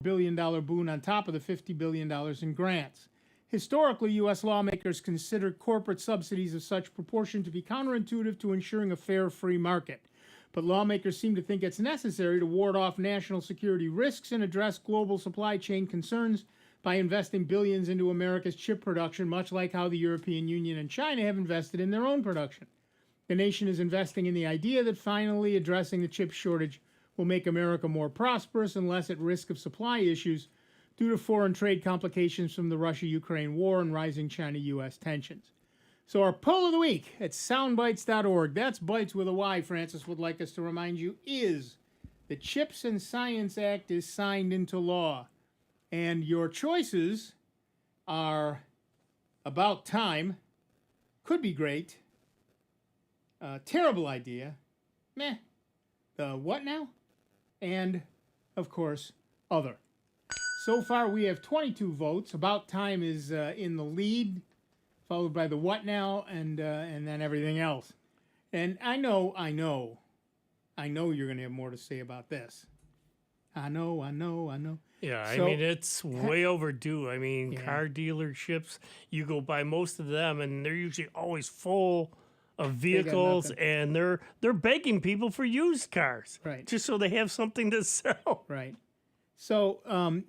billion boon on top of the $50 billion in grants. Historically, U.S. lawmakers considered corporate subsidies of such proportion to be counterintuitive to ensuring a fair, free market. But lawmakers seem to think it's necessary to ward off national security risks and address global supply chain concerns by investing billions into America's chip production, much like how the European Union and China have invested in their own production. The nation is investing in the idea that finally addressing the chip shortage will make America more prosperous and less at risk of supply issues due to foreign trade complications from the Russia-Ukraine war and rising China-U.S. tensions. So our poll of the week at soundbytes.org, that's Bytes with a Y, Francis would like us to remind you, is the Chips and Science Act is signed into law. And your choices are about time, could be great, terrible idea, meh, the what now, and, of course, other. So far, we have 22 votes. About time is in the lead, followed by the what now, and then everything else. And I know you're going to have more to say about this. I know. Yeah, So- I mean, it's way overdue. I mean, car dealerships, you go by most of them, and they're usually always full of vehicles, nothing. and they're begging people for used cars, Right. just so they have something to sell. Right. So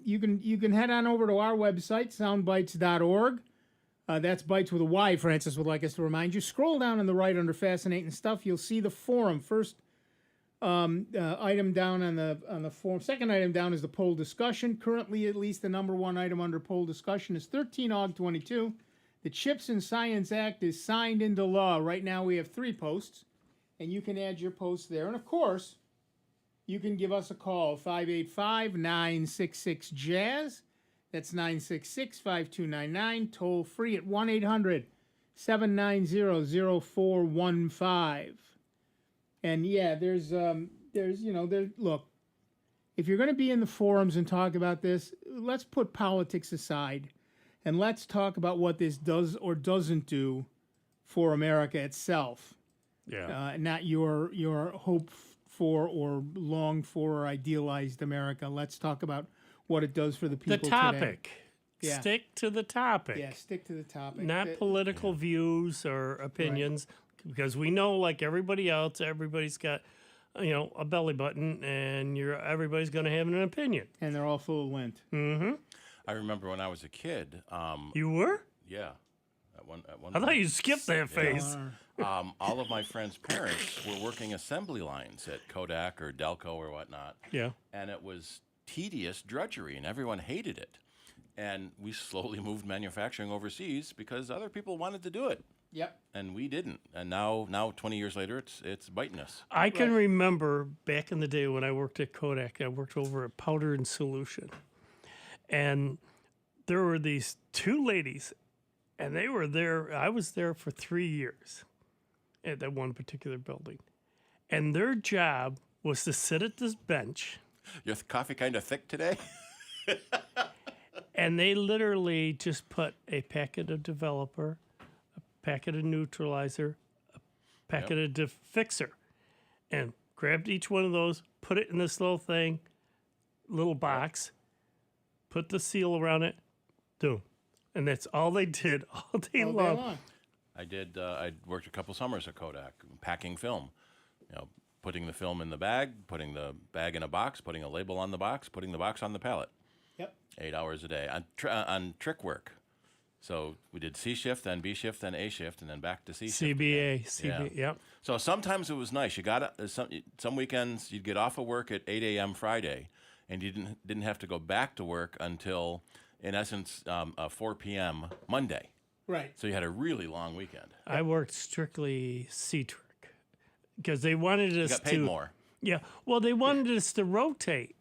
you can head on over to our website, soundbytes.org. That's Bytes with a Y, Francis would like us to remind you. Scroll down on the right under Fascinating Stuff. You'll see the forum. First item down on the forum. Second item down is the poll discussion. Currently, at least the number one item under poll discussion is 13-OG-22. The Chips and Science Act is signed into law. Right now we have 3 posts, and you can add your posts there. And, of course, you can give us a call, 585-966-JAZZ. That's 966-5299. Toll free at 1-800-790-0415. And yeah, there's look, if you're going to be in the forums and talk about this, let's put politics aside and let's talk about what this does or doesn't do for America itself. Yeah. Not your hope for or long for or idealized America. Let's talk about what it does for the people The topic. today. Yeah. Stick to the topic. Yeah, stick to the topic. Not political views or opinions, because we know, like everybody else, everybody's got, a belly button, and everybody's going to have an opinion. And they're all full of lint. Mm-hmm. I remember when I was a kid. You were? Yeah. At one I thought you skipped that phase. all of my friends' parents were working assembly lines at Kodak or Delco or whatnot. Yeah. And it was tedious drudgery, and everyone hated it. And we slowly moved manufacturing overseas because other people wanted to do it. Yep. And we didn't. And now 20 years later, it's biting us. I can remember back in the day when I worked at Kodak, I worked over at Powder and Solution. And there were these 2 ladies, and they were there. I was there for 3 years at that one particular building. And their job was to sit at this bench. Your coffee kind of thick today? And they literally just put a packet of developer, a packet of neutralizer, a packet of fixer, and grabbed each one of those, put it in this little thing, little box, put the seal around it, boom. And that's all they did all day long. I did. I worked a couple summers at Kodak, packing film. Putting the film in the bag, putting the bag in a box, putting a label on the box, putting the box on the pallet. Yep. 8 hours a day on trick work. So we did C shift, then B shift, then A shift, and then back to C shift. CBA, yep. So sometimes it was nice. You got some weekends you'd get off of work at 8 a.m. Friday, and you didn't have to go back to work until, in essence, 4 p.m. Monday. Right. So you had a really long weekend. I worked strictly C-Trick because they wanted us You got paid more. Yeah, well, they wanted us to rotate.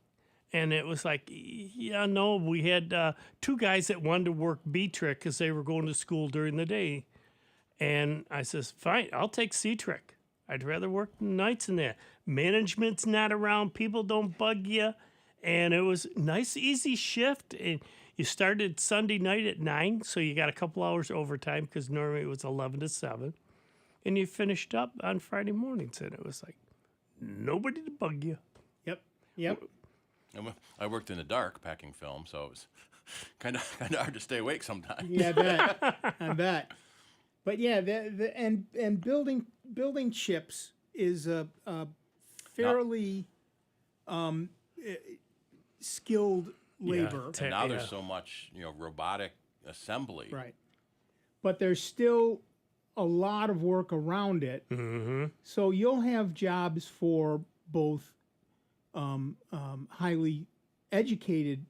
And it was like, we had 2 guys that wanted to work B-Trick because they were going to school during the day. And I says, fine, I'll take C-Trick. I'd rather work nights than that. Management's not around. People don't bug you. And it was a nice, easy shift. And you started Sunday night at 9, so you got a couple hours overtime because normally it was 11 to 7. And you finished up on Friday mornings. And it was like, nobody to bug you. Yep. I worked in the dark packing film, so it was kind of hard to stay awake sometimes. Yeah, I bet. I bet. But yeah, and building chips is a fairly skilled labor. And now there's so much, robotic assembly. Right. But there's still a lot of work around it. Mm-hmm. So you'll have jobs for both highly educated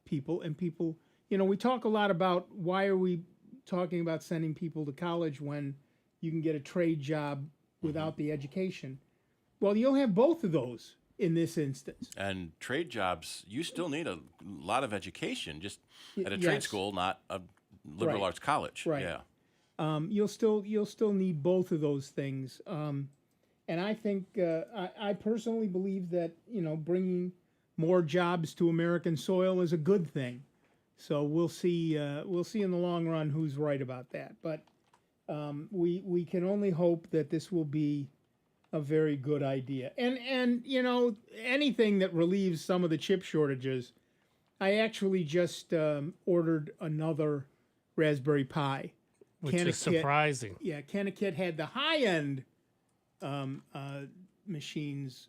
people and people. We talk a lot about why are we talking about sending people to college when you can get a trade job without the education. Well, you'll have both of those in this instance. And trade jobs, you still need a lot of education, just at a Yes. trade school, not a liberal Right. arts college. Right. Yeah. You'll still need both of those things. And I think I personally believe that bringing more jobs to American soil is a good thing. So we'll see in the long run who's right about that. But we can only hope that this will be a very good idea. And anything that relieves some of the chip shortages. I actually just ordered another Raspberry Pi. Which is surprising. Yeah, Kennekit had the high-end machines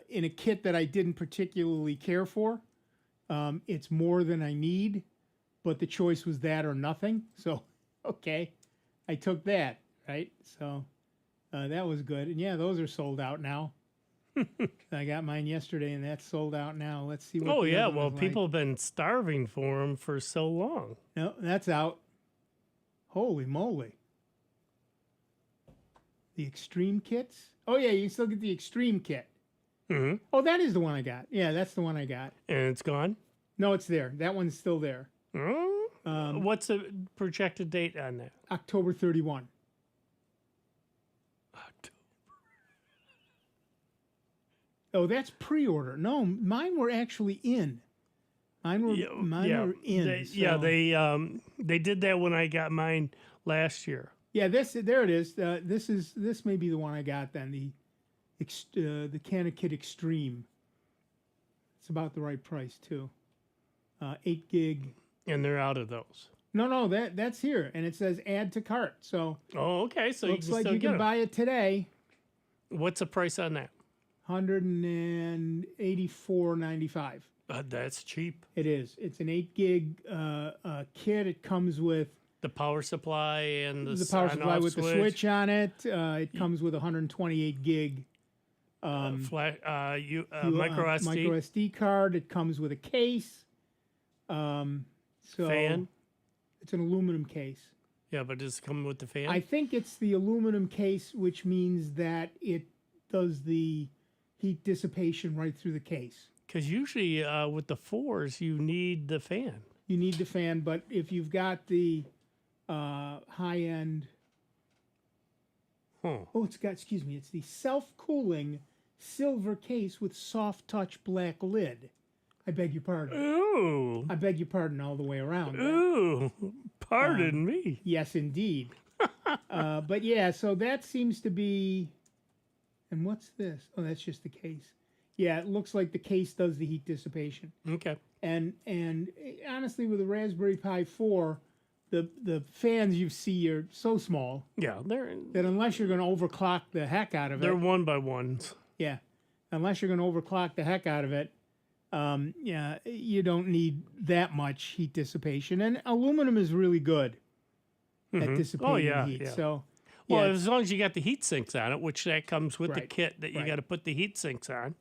in a kit that I didn't particularly care for. It's more than I need, but the choice was that or nothing. So, okay, I took that, right? So that was good. And yeah, those are sold out now. I got mine yesterday, and that's sold out now. Let's see what. Oh, the yeah. other Well, one's people have been starving for them for so long. No, that's out. Holy moly. The Extreme kits? Oh, yeah, you can still get the Extreme kit. Mm-hmm. Oh, that is the one I got. Yeah, that's the one I got. And it's gone? No, it's there. That one's still there. What's the projected date on that? October 31. Oh, that's pre-order. No, mine were actually in. Mine were in. They did that when I got mine last year. Yeah, there it is. This may be the one I got then. The Kennekit Extreme. It's about the right price too. 8 gig. And they're out of those. No, that's here, and it says add to cart. So Oh, okay. So looks you can like still you get can 'em. buy it today. What's the price on that? $184.95. That's cheap. It is. It's an 8 gig kit. It comes with The power supply and the power supply on-off with the switch on it. It comes with 128 gig micro SD micro SD card. It comes with a case. So fan. it's an aluminum case. Yeah, but does it come with the fan? I think it's the aluminum case, which means that it does the heat dissipation right through the case. Because usually with the 4s, you need the fan. You need the fan, but if you've got the high end, it's the self-cooling silver case with soft touch black lid. I beg your pardon. Ooh. I beg your pardon all the way around. Ooh. Pardon me. Yes, indeed. But yeah, so that seems to be. And what's this? Oh, that's just the case. Yeah, it looks like the case does the heat dissipation. Okay. And honestly, with the Raspberry Pi 4, the fans you see are so small Yeah, they're that unless you're going to overclock the heck out of they're it, 1x1s. yeah, unless you're going to overclock the heck out of it, yeah, you don't need that much heat dissipation. And aluminum is really good at dissipating heat. yeah. So, Well, yeah, as long as you got the heat sinks on it, which that comes with the Right, kit that you right. got to put the heat sinks on.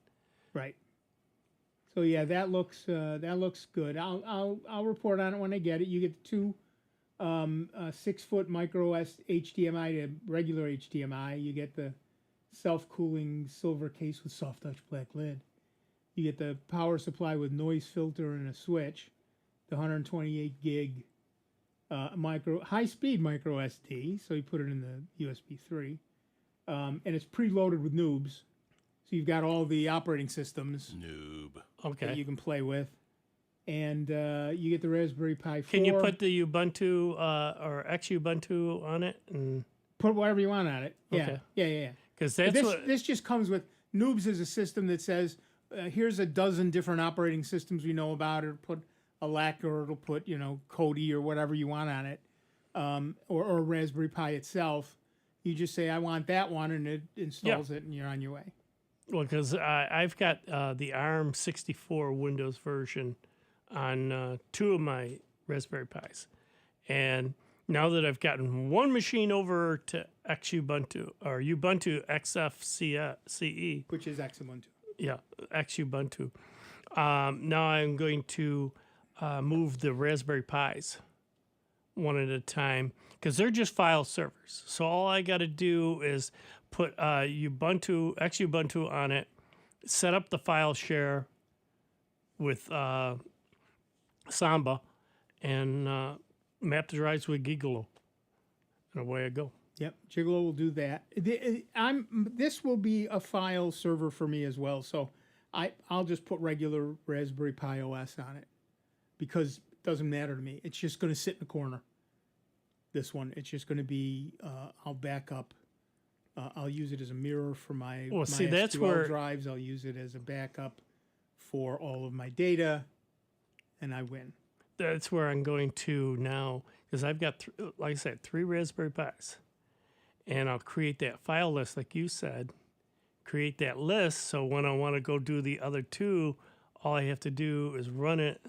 right. So yeah, that looks good. I'll report on it when I get it. You get the two 6-foot micro HDMI to regular HDMI. You get the self-cooling silver case with soft touch black lid. You get the power supply with noise filter and a switch. The 128 gig high-speed micro SD. So you put it in the USB 3, and it's preloaded with noobs. So you've got all the operating systems Noob. that Okay. you can play with, and you get the Raspberry Pi 4. Can you put the Ubuntu or Xubuntu on it? put whatever you want on it? Yeah, Okay. yeah. Because that's This what. this just comes with Noobs is a system that says, here's a dozen different operating systems we know about. It'll put ELEC, or it'll put, Kodi or whatever you want on it, or Raspberry Pi itself. You just say, I want that one, and it installs it, and you're on your way. Well, because I've got the ARM 64 Windows version on 2 of my Raspberry Pis. And now that I've gotten one machine over to Xubuntu, or Ubuntu XFCE, Which is Xubuntu. yeah, Xubuntu, now I'm going to move the Raspberry Pis one at a time, because they're just file servers. So all I got to do is put Xubuntu on it, set up the file share with Samba, and map the drives with Gigolo, and away I go. Yep, Gigolo will do that. This will be a file server for me as well, so I'll just put regular Raspberry Pi OS on it, because it doesn't matter to me. It's just going to sit in the corner. This one, it's just going to be. I'll back up. I'll use it as a mirror for my see, my that's SQL where- drives. I'll use it as a backup for all of my data, and I win. That's where I'm going to now, because I've got, like I said, 3 Raspberry Pis. And I'll create that file list, like you said, create that list. So when I want to go do the other 2, all I have to do is run it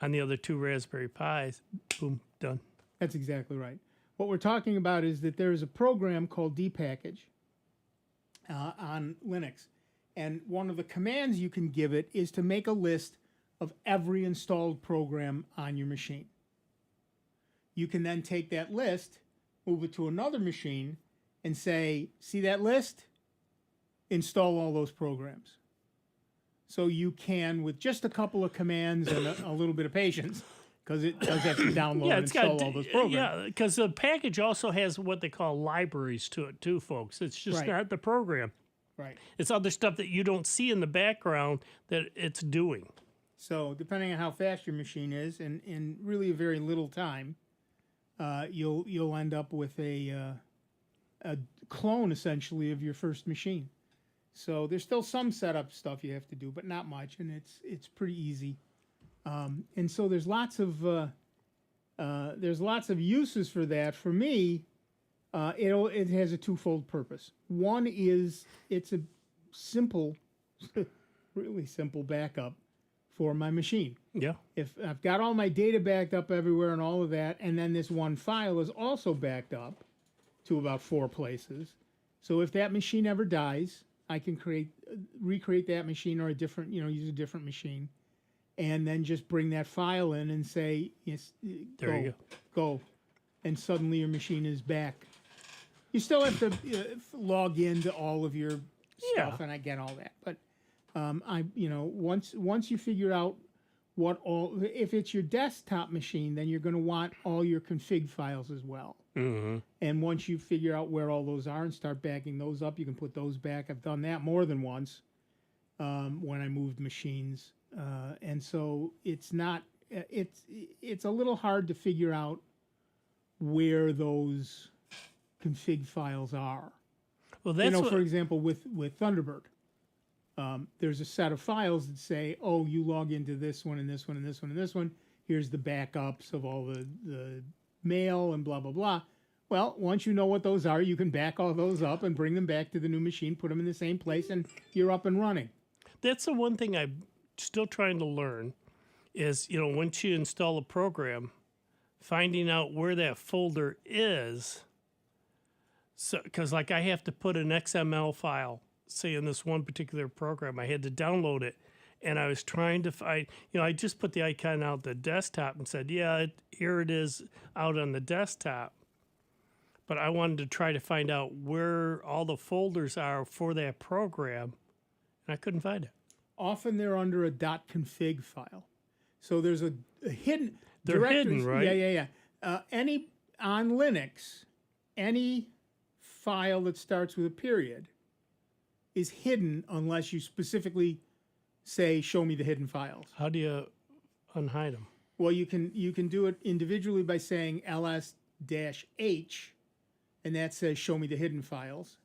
on the other 2 Raspberry Pis. Boom, done. That's exactly right. What we're talking about is that there is a program called dpackage on Linux. And one of the commands you can give it is to make a list of every installed program on your machine. You can then take that list, move it to another machine, and say, see that list? Install all those programs. So you can, with just a couple of commands and a little bit of patience, because it does have to download and install all those programs. Yeah, because the package also has what they call libraries to it too, folks. It's just Right. not the program. Right. It's other stuff that you don't see in the background that it's doing. So depending on how fast your machine is, and in really a very little time, you'll end up with a clone essentially of your first machine. So there's still some setup stuff you have to do, but not much, and it's pretty easy. And so there's lots of uses for that. For me, it has a twofold purpose. One is it's a simple, really simple backup for my machine. Yeah. If I've got all my data backed up everywhere and all of that, and then this one file is also backed up to about 4 places. So if that machine ever dies, I can recreate that machine, or use a different machine, and then just bring that file in and say, yes, There you go. And suddenly your machine is back. You still have to log into all of your stuff, Yeah. and I get all that. But once you figure out if it's your desktop machine, then you're going to want all your config files as well. Mm-hmm. And once you figure out where all those are and start backing those up, you can put those back. I've done that more than once when I moved machines. And so it's a little hard to figure out where those config files are. Well, that's for example, with Thunderbird, there's a set of files that say, oh, you log into this one and this one and this one and this one. Here's the backups of all the mail and blah, blah, blah. Well, once you know what those are, you can back all those up and bring them back to the new machine, put them in the same place, and you're up and running. That's the one thing I'm still trying to learn is, once you install a program, finding out where that folder is. So, because like I have to put an XML file, say in this one particular program, I had to download it, and I was trying to find, I just put the icon out the desktop and said, yeah, here it is out on the desktop. But I wanted to try to find out where all the folders are for that program, and I couldn't find it. Often they're under a .config file. So there's a hidden... They're hidden, right? Yeah. On Linux, any file that starts with a period is hidden unless you specifically say, show me the hidden files. How do you unhide them? Well, you can do it individually by saying ls-h, and that says show me the hidden files.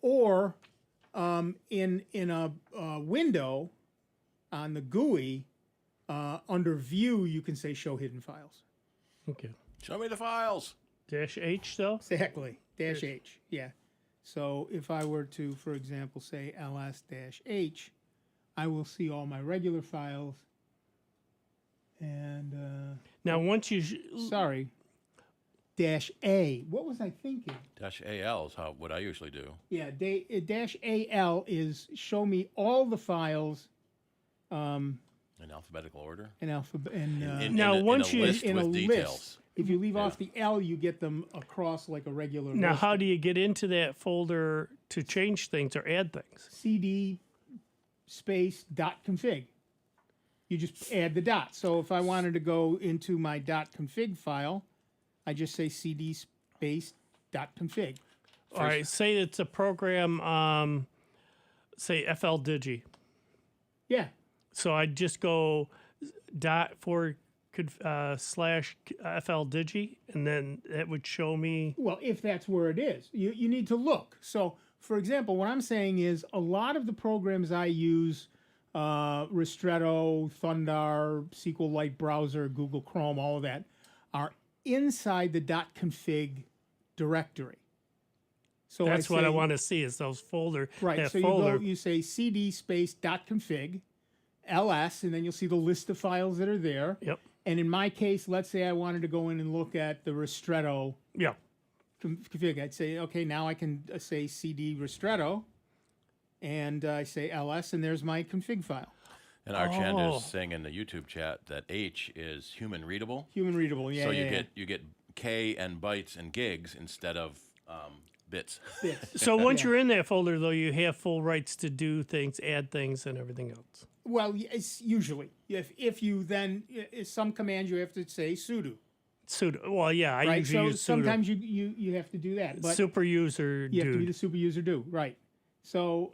Or In a window on the GUI, under View, you can say Show Hidden Files. Okay. Show me the files. -H though. Exactly. -H. Yeah. So if I were to, for example, say ls-h, I will see all my regular files. And Now once you sorry, -A. What was I thinking? -AL is what I usually do. Yeah, -AL is show me all the files In alphabetical order. in alphabet. And Now, once in a you- list in a with list. details. If you leave off the L, you get them across like a regular now, list. how do you get into that folder to change things or add things? CD space .config. You just add the dot. So if I wanted to go into my .config file, I just say CD space .config. All right, say it's a program, say FL Digi. Yeah, So I'd just go /FL Digi, and then it would show me. well, if that's where it is, you need to look. So, for example, what I'm saying is a lot of the programs I use, Ristretto, Thundar, SQLite browser, Google Chrome, all of that, are inside the .config directory. So That's what I say- want to see is those folder. Right. That So folder. you say cd space .config, ls, and then you'll see the list of files that are there. Yep. And in my case, let's say I wanted to go in and look at the Ristretto Yeah. config. I'd say, okay, now I can say cd Ristretto, and I say ls, and there's my config file. And Archand Oh. is saying in the YouTube chat that H is human readable. Human readable, yeah. So yeah, you get K and bytes and gigs instead of bits. yeah. So once you're in that folder, though, you have full rights to do things, add things, and everything else. Well, it's usually if you then some commands you have to say sudo, Sudo. Well, yeah, I right? usually So use sudo. sometimes you have to do that, but Super user you have to be dude. the super user do, right? So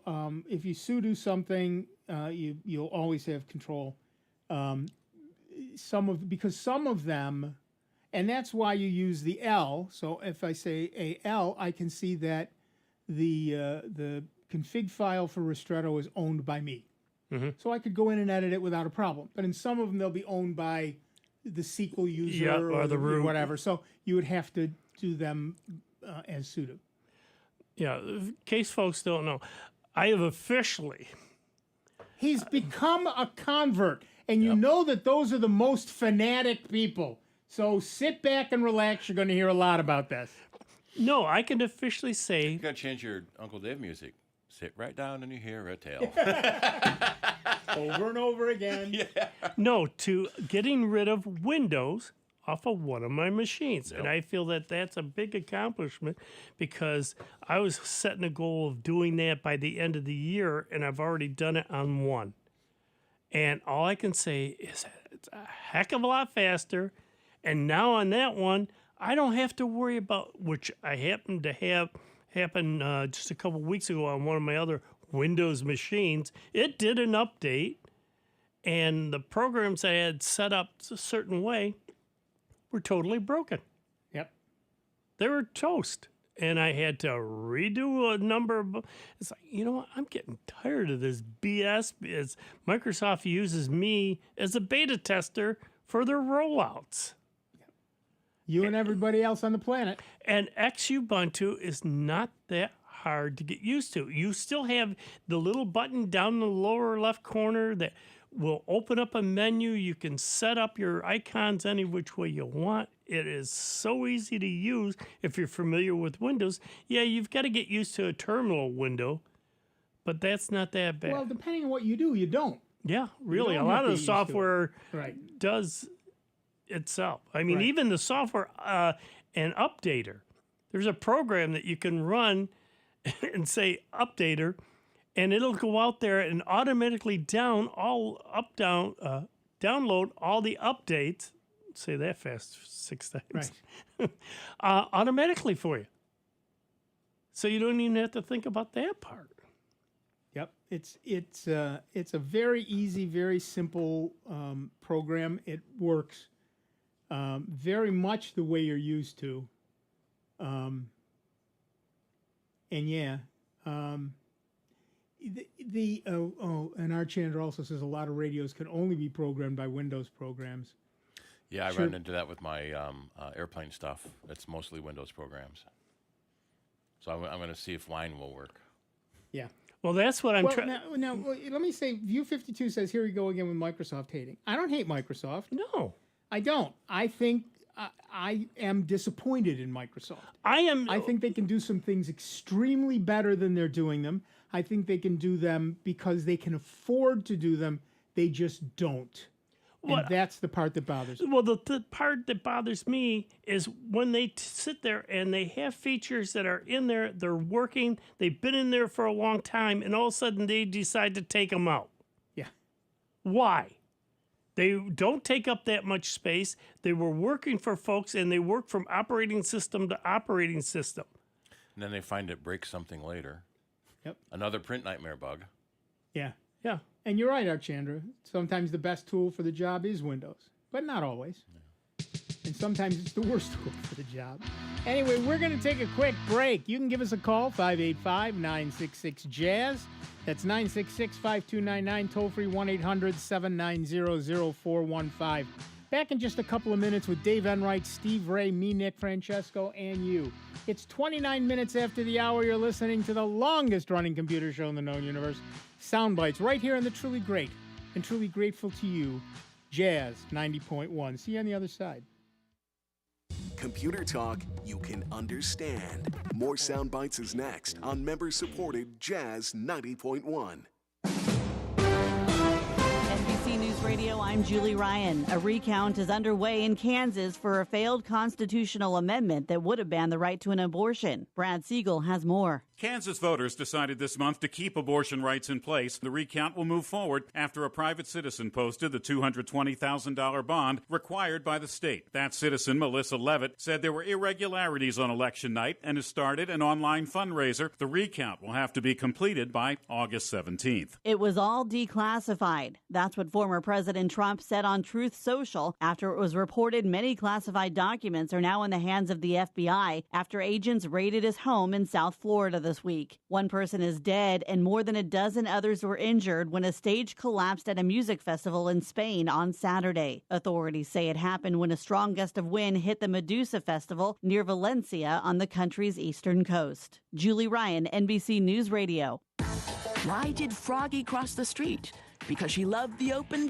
if you sudo something, you'll always have control. Because some of them, and that's why you use the L. So if I say AL, I can see that the config file for Ristretto is owned by me. So I could go in and edit it without a problem. But in some of them, they'll be owned by the SQL user Yeah, or the root. whatever. So you would have to do them as sudo. Yeah, in case folks don't know, I have officially. He's become a convert, and you know that those are the most fanatic people. So sit back and relax. You're going to hear a lot about this. No, I can officially say You gotta change your Uncle Dave music. Sit right down and you hear a tale. Over and over again. no to getting rid of Windows off of one of my machines. And I feel that that's a big accomplishment because I was setting a goal of doing that by the end of the year, and I've already done it on one. And all I can say is it's a heck of a lot faster. And now on that one, I don't have to worry about, which I happened to have happen just a couple weeks ago on one of my other Windows machines. It did an update, and the programs I had set up a certain way were totally broken. Yep. They were toast. And I had to redo a number of. It's like, you know what? I'm getting tired of this BS. Because Microsoft uses me as a beta tester for their rollouts. You and everybody else on the planet. And Xubuntu is not that hard to get used to. You still have the little button down in the lower left corner that will open up a menu. You can set up your icons any which way you want. It is so easy to use if you're familiar with Windows. Yeah, you've got to get used to a terminal window, but that's not that bad. Well, depending on what you do, you don't. Yeah, really. A don't lot have of to the get used to it. software Right. does itself. I mean, Right. even the software and updater. There's a program that you can run and say updater, and it'll go out there and automatically download all the updates. Say that fast 6 times. Right. Automatically for you. So you don't even have to think about that part. Yep. It's a very easy, very simple program. It works very much the way you're used to. And yeah, And our Chandra also says a lot of radios can only be programmed by Windows programs. Yeah, I Sure. run into that with my airplane stuff. It's mostly Windows programs. So I'm going to see if Wine will work. Yeah. Well, that's what I'm Well, trying. now, let me say, View 52 says, here we go again with Microsoft hating. I don't hate Microsoft. No, I don't. I think I am disappointed in Microsoft. I think they can do some things extremely better than they're doing them. I think they can do them because they can afford to do them. They just don't. And that's the part that bothers me. Well, the part that bothers me is when they sit there and they have features that are in there, they're working, they've been in there for a long time, and all of a sudden they decide to take them out. Yeah. Why? They don't take up that much space. They were working for folks, and they work from operating system to operating system. And then they find it breaks something later. Yep. Another print nightmare bug. Yeah. Yeah. And you're right, Archandra. Sometimes the best tool for the job is Windows, but not always. And sometimes it's the worst tool for the job. Anyway, we're going to take a quick break. You can give us a call, 585-966-JAZZ. That's 966-5299, toll-free 1-800-790-0415. Back in just a couple of minutes with Dave Enright, Steve Ray, me, Nick, Francesco, and you. It's 29 minutes after the hour. You're listening to the longest-running computer show in the known universe, Sound Bytes, right here on the Truly Great and Truly Grateful to You, Jazz 90.1. See you on the other side. Computer talk you can understand. More Sound Bites is next on member-supported Jazz 90.1. NBC News Radio, I'm Julie Ryan. A recount is underway in Kansas for a failed constitutional amendment that would have banned the right to an abortion. Brad Siegel has more. Kansas voters decided this month to keep abortion rights in place. The recount will move forward after a private citizen posted the $220,000 bond required by the state. That citizen, Melissa Levitt, said there were irregularities on election night and has started an online fundraiser. The recount will have to be completed by August 17th. It was all declassified. That's what former President Trump said on Truth Social after it was reported many classified documents are now in the hands of the FBI after agents raided his home in South Florida this week. One person is dead and more than a dozen others were injured when a stage collapsed at a music festival in Spain on Saturday. Authorities say it happened when a strong gust of wind hit the Medusa Festival near Valencia on the country's eastern coast. Julie Ryan, NBC News Radio. Why did Froggy cross the street? Because she loved the open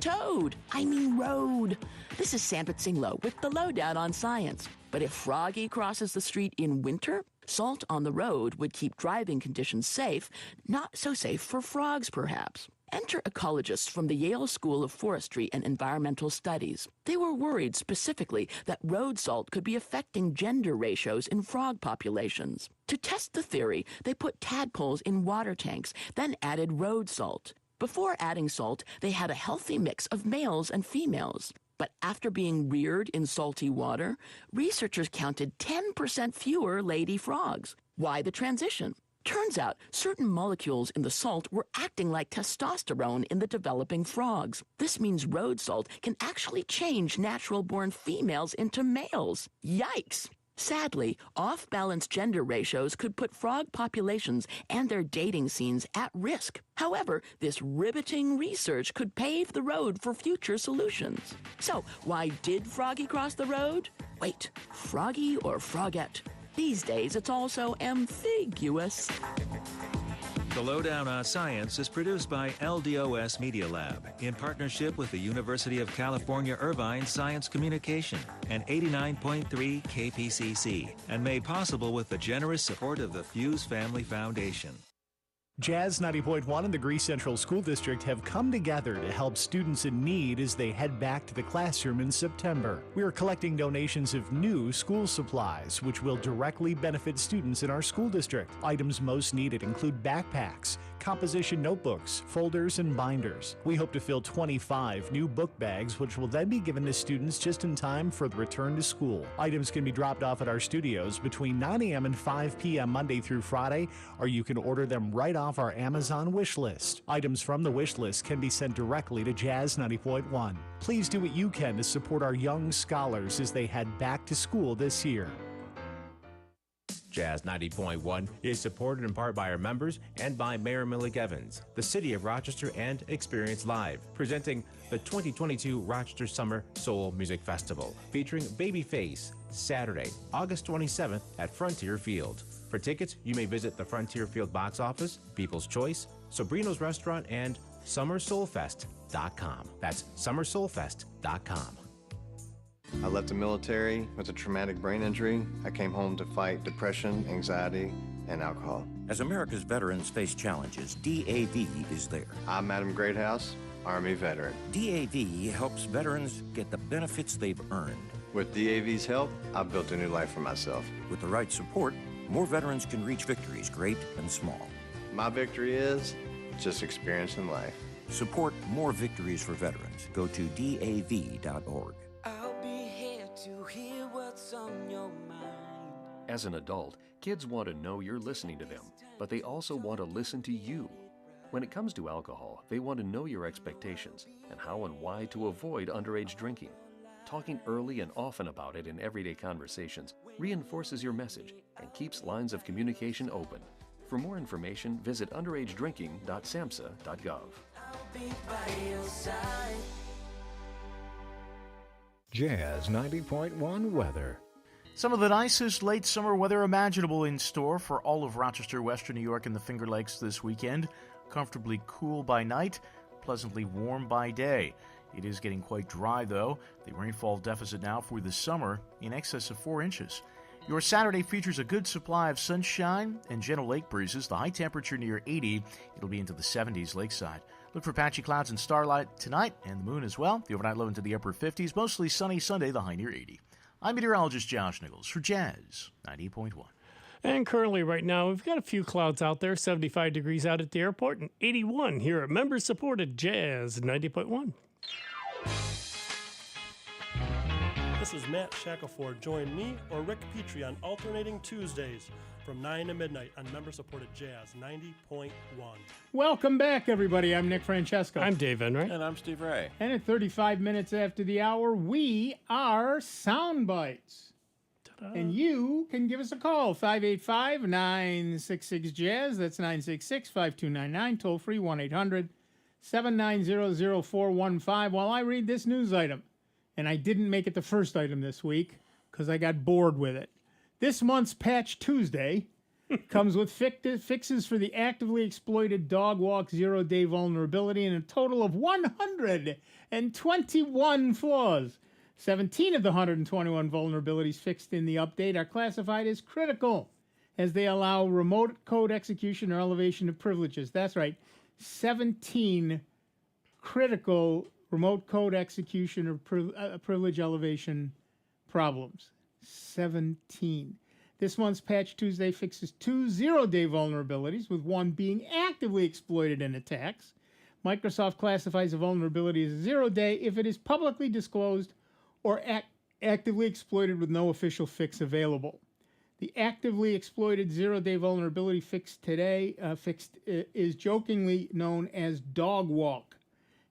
road. This is Sanpit Singlo with the lowdown on science. But if Froggy crosses the street in winter, salt on the road would keep driving conditions safe, not so safe for frogs perhaps. Enter ecologists from the Yale School of Forestry and Environmental Studies. They were worried specifically that road salt could be affecting gender ratios in frog populations. To test the theory, they put tadpoles in water tanks, then added road salt. Before adding salt, they had a healthy mix of males and females. But after being reared in salty water, researchers counted 10% fewer lady frogs. Why the transition? Turns out certain molecules in the salt were acting like testosterone in the developing frogs. This means road salt can actually change natural-born females into males. Yikes! Sadly, off-balance gender ratios could put frog populations and their dating scenes at risk. However, this riveting research could pave the road for future solutions. So, why did Froggy cross the road? Wait, Froggy or Frogette? These days, it's also ambiguous. The Lowdown on Science is produced by LDOS Media Lab in partnership with the University of California Irvine Science Communication and 89.3 KPCC, and made possible with the generous support of the Fuse Family Foundation. Jazz 90.1 and the Greece Central School District have come together to help students in need as they head back to the classroom in September. We are collecting donations of new school supplies, which will directly benefit students in our school district. Items most needed include backpacks, composition notebooks, folders, and binders. We hope to fill 25 new book bags, which will then be given to students just in time for the return to school. Items can be dropped off at our studios between 9 a.m. and 5 p.m. Monday through Friday, or you can order them right off our Amazon wish list. Items from the wish list can be sent directly to Jazz 90.1. Please do what you can to support our young scholars as they head back to school this year. Jazz 90.1 is supported in part by our members and by Mayor Millie Evans, the City of Rochester, and Experience Live, presenting the 2022 Rochester Summer Soul Music Festival, featuring Babyface, Saturday, August 27th at Frontier Field. For tickets, you may visit the Frontier Field box office, People's Choice, Sobrino's Restaurant, and SummerSoulFest.com. That's SummerSoulFest.com. I left the military with a traumatic brain injury. I came home to fight depression, anxiety, and alcohol. As America's veterans face challenges, DAV is there. I'm Adam Greathouse, Army veteran. DAV helps veterans get the benefits they've earned. With DAV's help, I've built a new life for myself. With the right support, more veterans can reach victories, great and small. My victory is just experiencing life. Support more victories for veterans. Go to DAV.org. I'll be here to hear what's on your mind. As an adult, kids want to know you're listening to them, but they also want to listen to you. When it comes to alcohol, they want to know your expectations and how and why to avoid underage drinking. Talking early and often about it in everyday conversations reinforces your message and keeps lines of communication open. For more information, visit underagedrinking.samhsa.gov. I'll be by your side. Jazz 90.1 weather. Some of the nicest late summer weather imaginable in store for all of Rochester, Western New York, and the Finger Lakes this weekend. Comfortably cool by night, pleasantly warm by day. It is getting quite dry, though. The rainfall deficit now for the summer in excess of 4 inches. Your Saturday features a good supply of sunshine and gentle lake breezes. The high temperature near 80. It'll be into the 70s lakeside. Look for patchy clouds and starlight tonight, and the moon as well. The overnight low into the upper 50s. Mostly sunny Sunday, the high near 80. I'm meteorologist Josh Nichols for Jazz 90.1. And currently right now, we've got a few clouds out there, 75 degrees out at the airport, and 81 here at member-supported Jazz 90.1. This is Matt Shackelford. Join me or Rick Petrie on alternating Tuesdays from 9 to midnight on member-supported Jazz 90.1. Welcome back, everybody. I'm Nick Francesco. I'm Dave Enright. And I'm Steve Ray. And at 35 minutes after the hour, we are Sound Bytes. Ta-da. And you can give us a call, 585-966-JAZZ. That's 966-5299. Toll free, 1-800-790-0415. While I read this news item. And I didn't make it the first item this week because I got bored with it. This month's Patch Tuesday comes with fixes for the actively exploited dog walk 0-day vulnerability and a total of 121 flaws. 17 of the 121 vulnerabilities fixed in the update are classified as critical, as they allow remote code execution or elevation of privileges. That's right, 17 critical remote code execution or privilege elevation problems. 17. This month's Patch Tuesday fixes 2 0-day vulnerabilities, with one being actively exploited in attacks. Microsoft classifies a vulnerability as a 0-day if it is publicly disclosed or actively exploited with no official fix available. The actively exploited 0-day vulnerability fixed today is jokingly known as Dog Walk,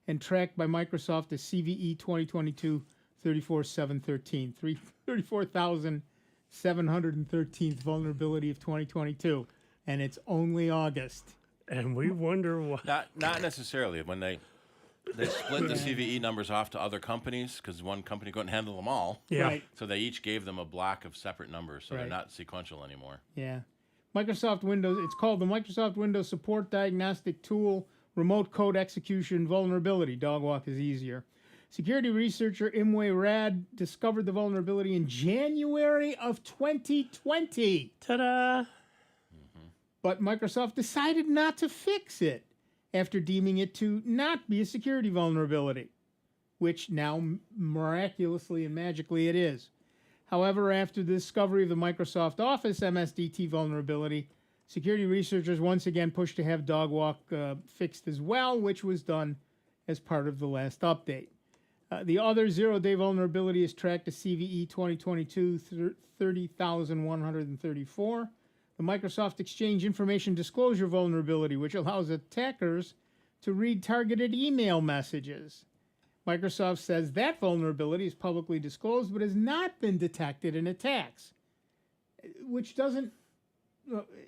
and tracked by Microsoft as CVE 2022-34713, 34,713th vulnerability of 2022, and it's only August. And we wonder why. Not necessarily. When they split the CVE numbers off to other companies, because one company couldn't handle them all. Yeah. Right. So they each gave them a block of separate numbers, so Right. they're not sequential anymore. Yeah. Microsoft Windows, it's called the Microsoft Windows Support Diagnostic Tool Remote Code Execution Vulnerability. Dog walk is easier. Security researcher Imwe Rad discovered the vulnerability in January of 2020. Ta-da! But Microsoft decided not to fix it after deeming it to not be a security vulnerability, which now miraculously and magically it is. However, after the discovery of the Microsoft Office MSDT vulnerability, security researchers once again pushed to have Dog Walk fixed as well, which was done as part of the last update. The other 0-day vulnerability is tracked to CVE 2022-30,134. The Microsoft Exchange Information Disclosure vulnerability, which allows attackers to read targeted email messages. Microsoft says that vulnerability is publicly disclosed but has not been detected in attacks, which doesn't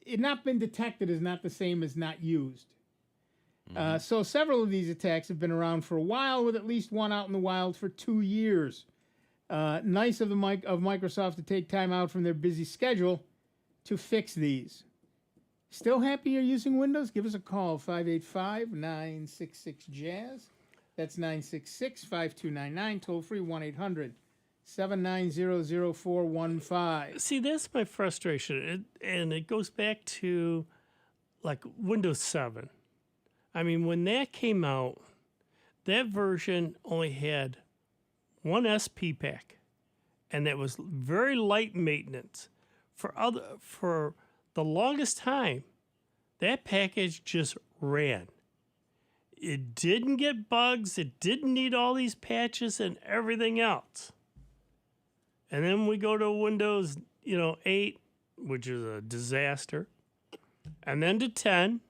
it not been detected is not the same as not used. So several of these attacks have been around for a while, with at least one out in the wild for 2 years. Nice of Microsoft to take time out from their busy schedule to fix these. Still happy you're using Windows? Give us a call, 585-966-JAZZ. That's 966-5299, toll free 1-800-790-0415. See, that's my frustration. And it goes back to like Windows 7. I mean, when that came out, that version only had one SP pack, and that was very light maintenance. For the longest time, that package just ran. It didn't get bugs. It didn't need all these patches and everything else. And then we go to Windows, 8, which is a disaster, and then to 10.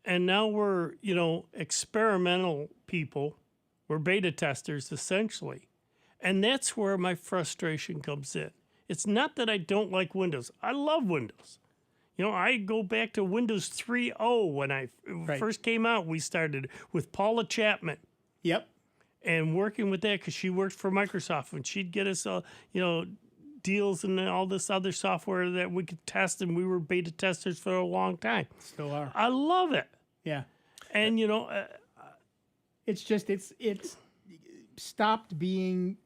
And now we're, experimental people. We're beta testers, essentially. And that's where my frustration comes in. It's not that I don't like Windows. I love Windows. I go back to Windows 3.0 when I first came out. We started with Paula Chapman. Yep. And working with that because she worked for Microsoft. And she'd get us, deals and all this other software that we could test. And we were beta testers for a long time. Still are. I love it. Yeah. And, it's just, it's stopped being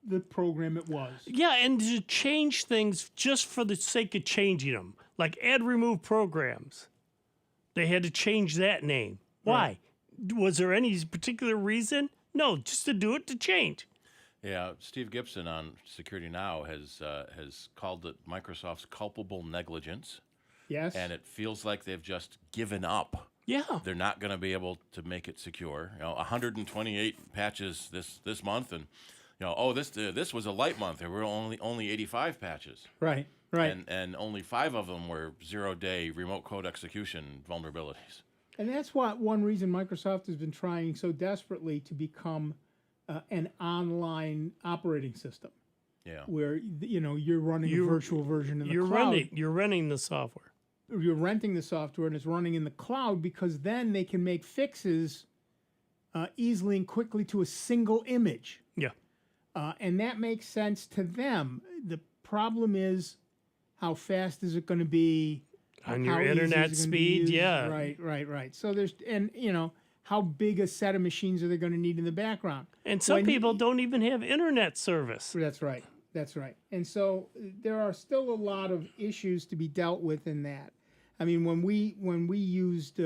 the program it was. Yeah, and to change things just for the sake of changing them, like add remove programs. They had to change that name. Why? Right. Was there any particular reason? No, just to do it to change. Yeah, Steve Gibson on Security Now has called it Microsoft's culpable negligence. Yes. And it feels like they've just given up. Yeah. They're not going to be able to make it secure. 128 patches this month, and this was a light month. There were only 85 patches. Right. And only 5 of them were 0-day remote code execution vulnerabilities. And that's one reason Microsoft has been trying so desperately to become an online operating system. Yeah. Where you're running a virtual version in the cloud. You're renting the software. You're renting the software and it's running in the cloud, because then they can make fixes easily and quickly to a single image. Yeah. And that makes sense to them. The problem is, how fast is it going to be? On your internet speed, yeah. Right. So how big a set of machines are they going to need in the background? And some people don't even have internet service. That's right. And so there are still a lot of issues to be dealt with in that. I mean, when we used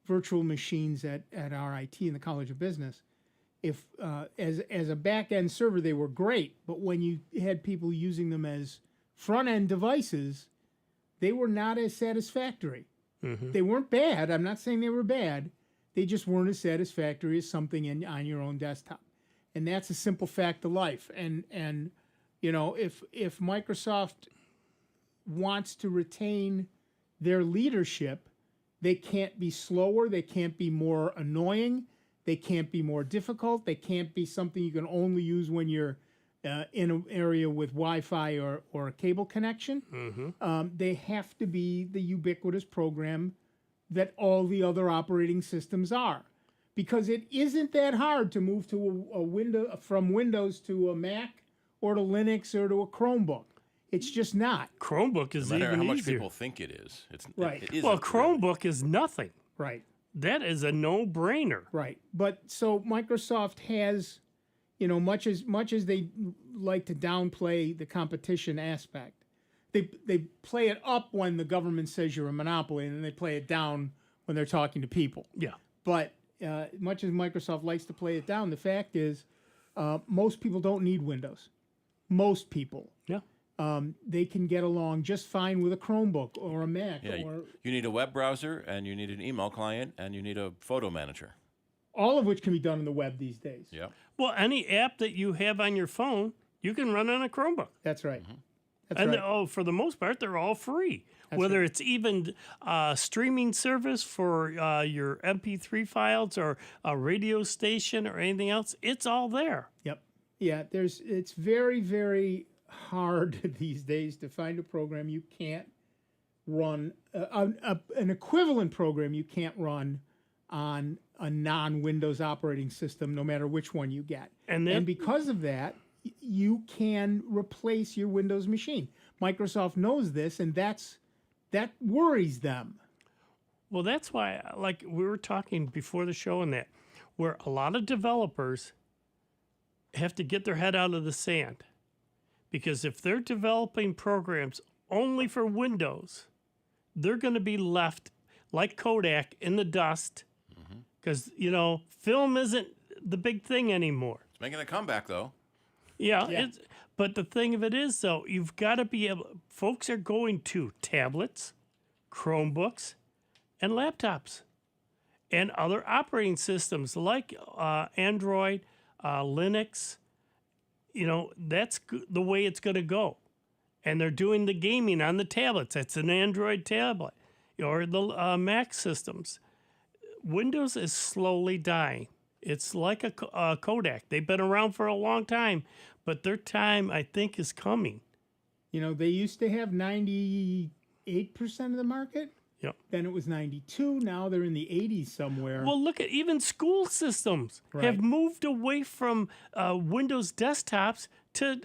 virtual machines at RIT in the College of Business, if as a back-end server, they were great. But when you had people using them as front-end devices, they were not as satisfactory. Mm-hmm. They weren't bad. I'm not saying they were bad. They just weren't as satisfactory as something on your own desktop. And that's a simple fact of life. And if Microsoft wants to retain their leadership, they can't be slower. They can't be more annoying. They can't be more difficult. They can't be something you can only use when you're in an area with Wi-Fi or a cable connection. Mm-hmm. They have to be the ubiquitous program that all the other operating systems are. Because it isn't that hard to move to from Windows to a Mac or to Linux or to a Chromebook. It's just not. Chromebook is no matter even how much easier. people think it is. It's right. It isn't well, Chromebook really. is nothing. Right. That is a no-brainer. Right. But so Microsoft has, much as they like to downplay the competition aspect, they play it up when the government says you're a monopoly, and then they play it down when they're talking to people. Yeah. But much as Microsoft likes to play it down, the fact is most people don't need Windows. Most people. Yeah. They can get along just fine with a Chromebook or a Mac. Yeah, or you need a web browser, and you need an email client, and you need a photo manager. All of which can be done on the web these days. Yeah. Well, any app that you have on your phone, you can run on a Chromebook. That's right. Mm-hmm. That's right. For the most part, they're all free. That's Whether right. it's even streaming service for your MP3 files or a radio station or anything else, it's all there. Yep. Yeah. It's very, very hard these days to find a program you can't run, an equivalent program you can't run on a non-Windows operating system, no matter which one you get. And because of that, you can replace your Windows machine. Microsoft knows this, and that worries them. Well, that's why, like we were talking before the show and that, where a lot of developers have to get their head out of the sand. Because if they're developing programs only for Windows, they're going to be left like Kodak in the dust. Because, film isn't the big thing anymore. It's making a comeback, though. Yeah. But the thing of it is, though, you've got to be able... Folks are going to tablets, Chromebooks, and laptops, and other operating systems like Android, Linux. That's the way it's going to go. And they're doing the gaming on the tablets. It's an Android tablet or the Mac systems. Windows is slowly dying. It's like a Kodak. They've been around for a long time, but their time, I think, is coming. They used to have 98% of the market. Yep. Then it was 92. Now they're in the 80s somewhere. Well, look at even school systems have moved away from Windows desktops to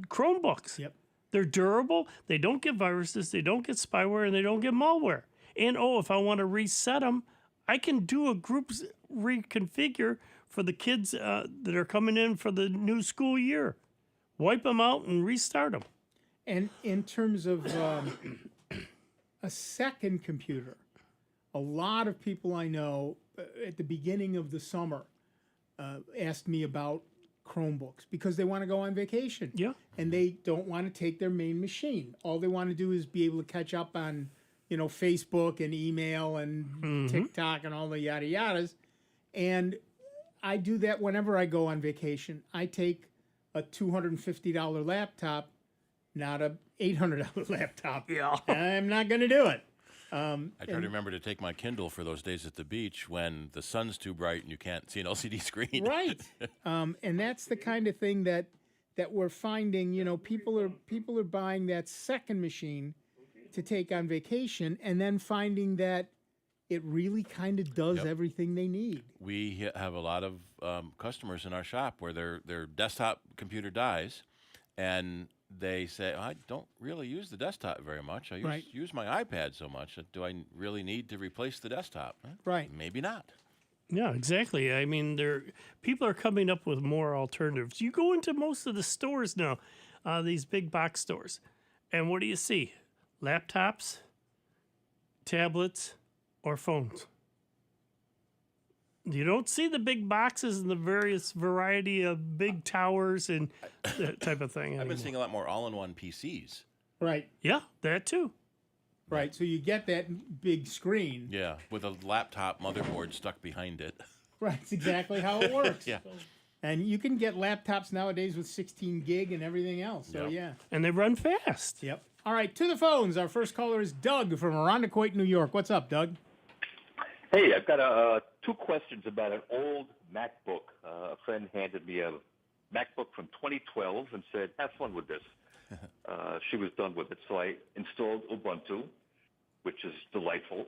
Chromebooks. Yep. They're durable. They don't get viruses. They don't get spyware, and they don't get malware. And if I want to reset them, I can do a group reconfigure for the kids that are coming in for the new school year. Wipe them out and restart them. And in terms of a second computer, a lot of people I know at the beginning of the summer asked me about Chromebooks because they want to go on vacation. Yeah. And they don't want to take their main machine. All they want to do is be able to catch up on Facebook and email and TikTok and all the yada yadas. And I do that whenever I go on vacation. I take a $250 laptop, not a $800 laptop. Yeah. I'm not going to do it. I try to remember to take my Kindle for those days at the beach when the sun's too bright and you can't see an LCD screen. Right. And that's the kind of thing that we're finding, people are buying that second machine to take on vacation and then finding that it really kind of does everything they need. We have a lot of customers in our shop where their desktop computer dies and they say, I don't really use the desktop very much. I use my iPad so much. Do I really need to replace the desktop? Right. Maybe not. Yeah, exactly. I mean, people are coming up with more alternatives. You go into most of the stores now, these big box stores, and what do you see? Laptops, tablets, or phones. You don't see the big boxes and the various variety of big towers and that type of thing anymore. I've been seeing a lot more all-in-one PCs. Right. Yeah, that too. Right, so you get that big screen. Yeah, with a laptop motherboard stuck behind it. Right, that's exactly how it works. Yeah. And you can get laptops nowadays with 16 gig and everything else. So, yeah. And they run fast. Yep. All right, to the phones. Our first caller is Doug from Irondequoit, New York. What's up, Doug? Hey, I've got two questions about an old MacBook. A friend handed me a MacBook from 2012 and said, have fun with this. She was done with it, so I installed Ubuntu, which is delightful.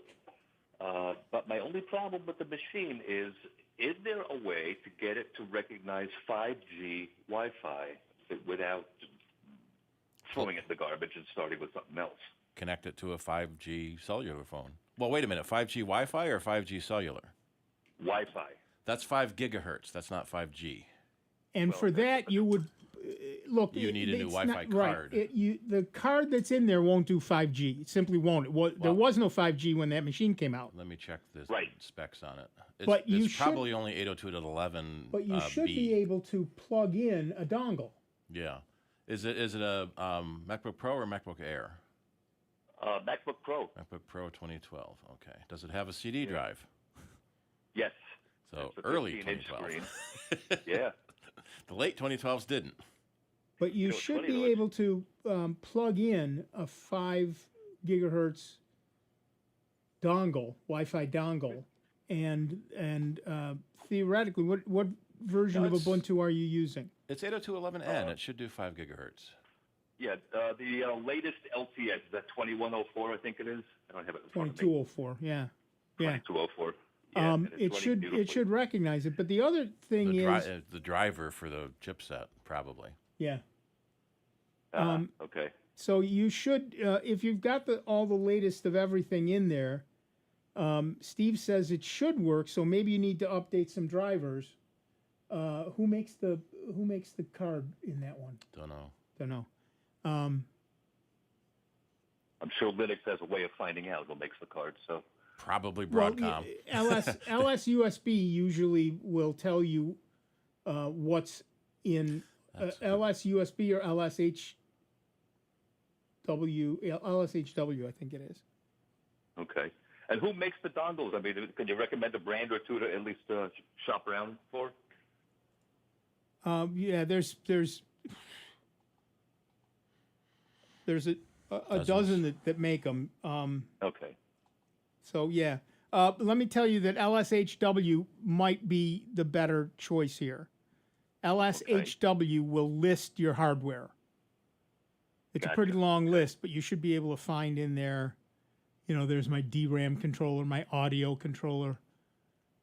But my only problem with the machine is there a way to get it to recognize 5G Wi-Fi without throwing it in the garbage and starting with something else? Connect it to a 5G cellular phone. Well, wait a minute. 5G Wi-Fi or 5G cellular? Wi-Fi. That's 5 gigahertz. That's not 5G. And for that, you would look. You need a new Wi-Fi card. Right. The card that's in there won't do 5G. It simply won't. There was no 5G when that machine came out. Let me check the specs on it. But it's probably only 802.11. But you should be able to plug in a dongle. Yeah. Is it a MacBook Pro or MacBook Air? MacBook Pro. MacBook Pro 2012. Okay. Does it have a CD drive? Yes. So it's a early 15-inch 2012. Yeah. The late 2012s didn't. But you should be able to plug in a 5 gigahertz dongle, Wi-Fi dongle, and theoretically, what version of Ubuntu are you using? It's 802.11n. It should do 5 gigahertz. Yeah, the latest LTS, is that 2104, I think it is. I don't have it in front of me. 2204. Yeah. Yeah. 2204. Yeah, and it's running beautifully. It should recognize it. But the other thing is the driver for the chipset, probably. yeah. Okay. So you should, if you've got all the latest of everything in there, Steve says it should work. So maybe you need to update some drivers. Who makes the card in that one? Don't know. I'm sure Linux has a way of finding out who makes the card. So probably Broadcom. LS USB usually will tell you what's in LS USB or LSHW, I think it is. Okay. And who makes the dongles? I mean, can you recommend a brand or two to at least shop around for? Yeah, there's a dozen that make them. Okay. So yeah, let me tell you that LSHW might be the better choice here. LSHW will list your hardware. It's a pretty long list, but you should be able to find in there, there's my DRAM controller, my audio controller,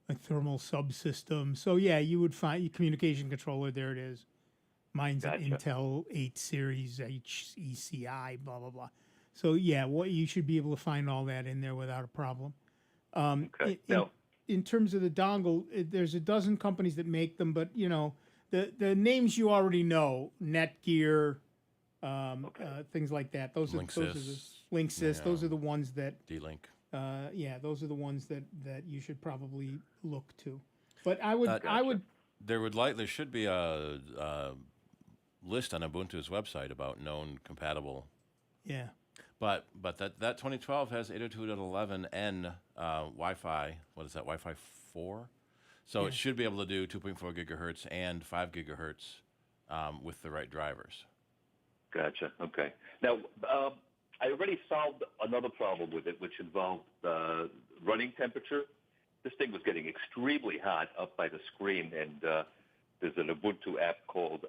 my thermal subsystem. So yeah, you would find your communication controller. There it is. Mine's an Intel 8 series HECI, blah, blah, blah. So yeah, you should be able to find all that in there without a problem. Okay. In terms of the dongle, there's a dozen companies that make them, but the names you already know, Netgear, things like that. Those are the Linksys. Those are the ones that D-Link. Those are the ones that you should probably look to. But I would. There should be a list on Ubuntu's website about known compatible. Yeah. But that 2012 has 802.11n Wi-Fi. What is that? Wi-Fi 4. So it should be able to do 2.4 gigahertz and 5 gigahertz with the right drivers. Gotcha. Okay. Now, I already solved another problem with it, which involved running temperature. This thing was getting extremely hot up by the screen, and there's an Ubuntu app called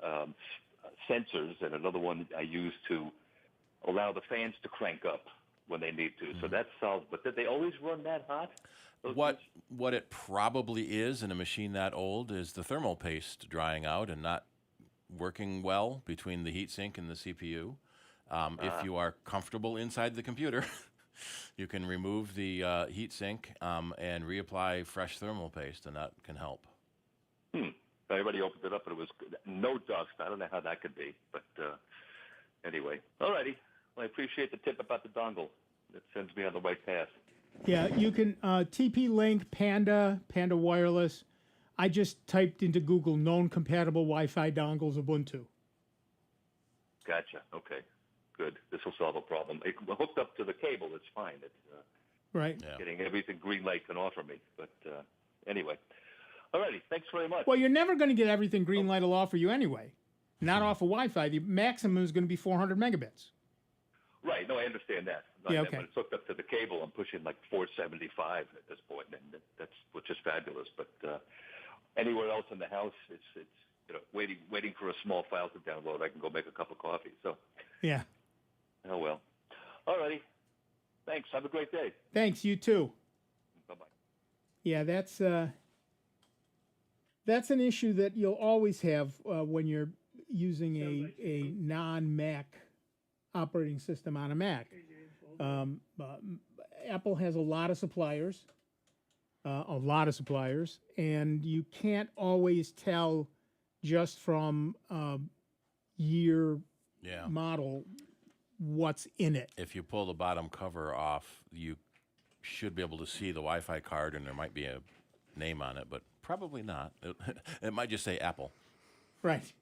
Sensors, and another one I use to allow the fans to crank up when they need to. So that's solved. But did they always run that hot? What it probably is in a machine that old is the thermal paste drying out and not working well between the heatsink and the CPU. If you are comfortable inside the computer, you can remove the heatsink and reapply fresh thermal paste, and that can help. I already opened it up, and it was no dust. I don't know how that could be, but anyway. All righty. Well, I appreciate the tip about the dongle. That sends me on the right path. Yeah, you can TP-Link, Panda Wireless. I just typed into Google known compatible Wi-Fi dongles Ubuntu. Gotcha. Okay. Good. This will solve a problem. It, hooked up to the cable, it's fine. It's right. Getting everything Greenlight can offer me. But anyway. All righty. Thanks very much. Well, you're never going to get everything Greenlight will offer you anyway. Not off of Wi-Fi. The maximum is going to be 400 megabits. Right. No, I understand that. Yeah, okay. When it's hooked up to the cable, I'm pushing like 475 at this point, and that's which is fabulous. But anywhere else in the house, it's waiting for a small file to download. I can go make a cup of coffee. So yeah. Oh well. All righty. Thanks. Have a great day. Thanks. You too. Bye-bye. Yeah, that's an issue that you'll always have when you're using a non-Mac operating system on a Mac. Apple has a lot of suppliers, and you can't always tell just from year model what's in it. If you pull the bottom cover off, you should be able to see the Wi-Fi card, and there might be a name on it, but probably not. It might just say Apple. Right.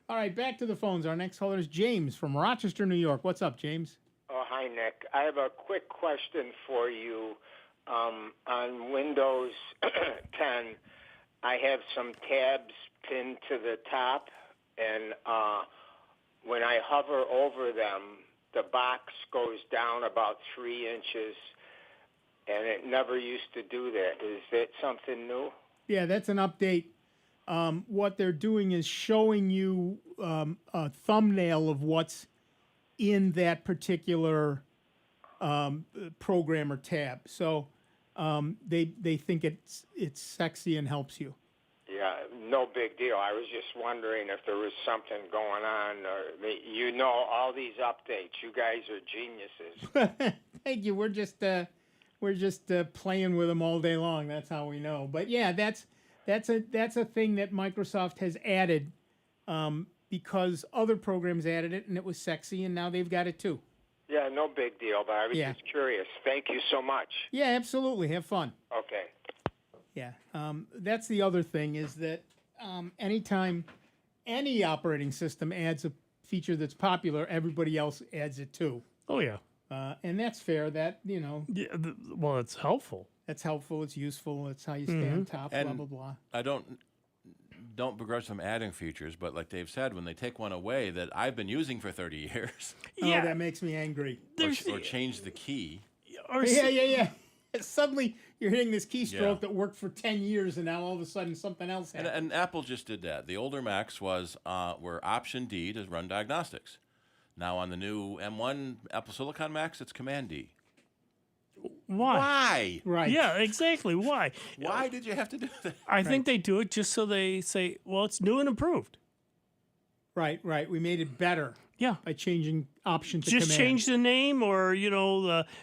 All right, back to the phones. Our next caller is James from Rochester, New York. What's up, James? Oh, hi, Nick. I have a quick question for you. On Windows 10, I have some tabs pinned to the top, and when I hover over them, the box goes down about 3 inches, and it never used to do that. Is that something new? Yeah, that's an update. What they're doing is showing you a thumbnail of what's in that particular program or tab. So they think it's sexy and helps you. Yeah, no big deal. I was just wondering if there was something going on. Or, all these updates. You guys are geniuses. Thank you. We're just playing with them all day long. That's how we know. But yeah, that's a thing that Microsoft has added because other programs added it and it was sexy, and now they've got it too. Yeah, no big deal. But I was just curious. Thank you so much. Yeah, absolutely. Have fun. Okay. Yeah, that's the other thing is that anytime any operating system adds a feature that's popular, everybody else adds it too. Oh yeah, and that's fair. That Yeah, well, it's helpful. That's helpful. It's useful. It's how you stay on top. And blah blah blah. I don't begrudge them adding features, but like Dave said, when they take one away that I've been using for 30 years, Oh, that makes me angry. or change the key. Yeah. Suddenly you're hitting this keystroke Yeah. that worked for 10 years, and now all of a sudden something else happens. And Apple just did that. The older Macs were Option D to run diagnostics. Now on the new M1 Apple Silicon Macs, it's Command D. Why? Right. Yeah, exactly. Why? Why did you have to do that? I think they do it just so they say, well, it's new and improved. Right. We made it better. Yeah. By changing option to Just command. change the name, or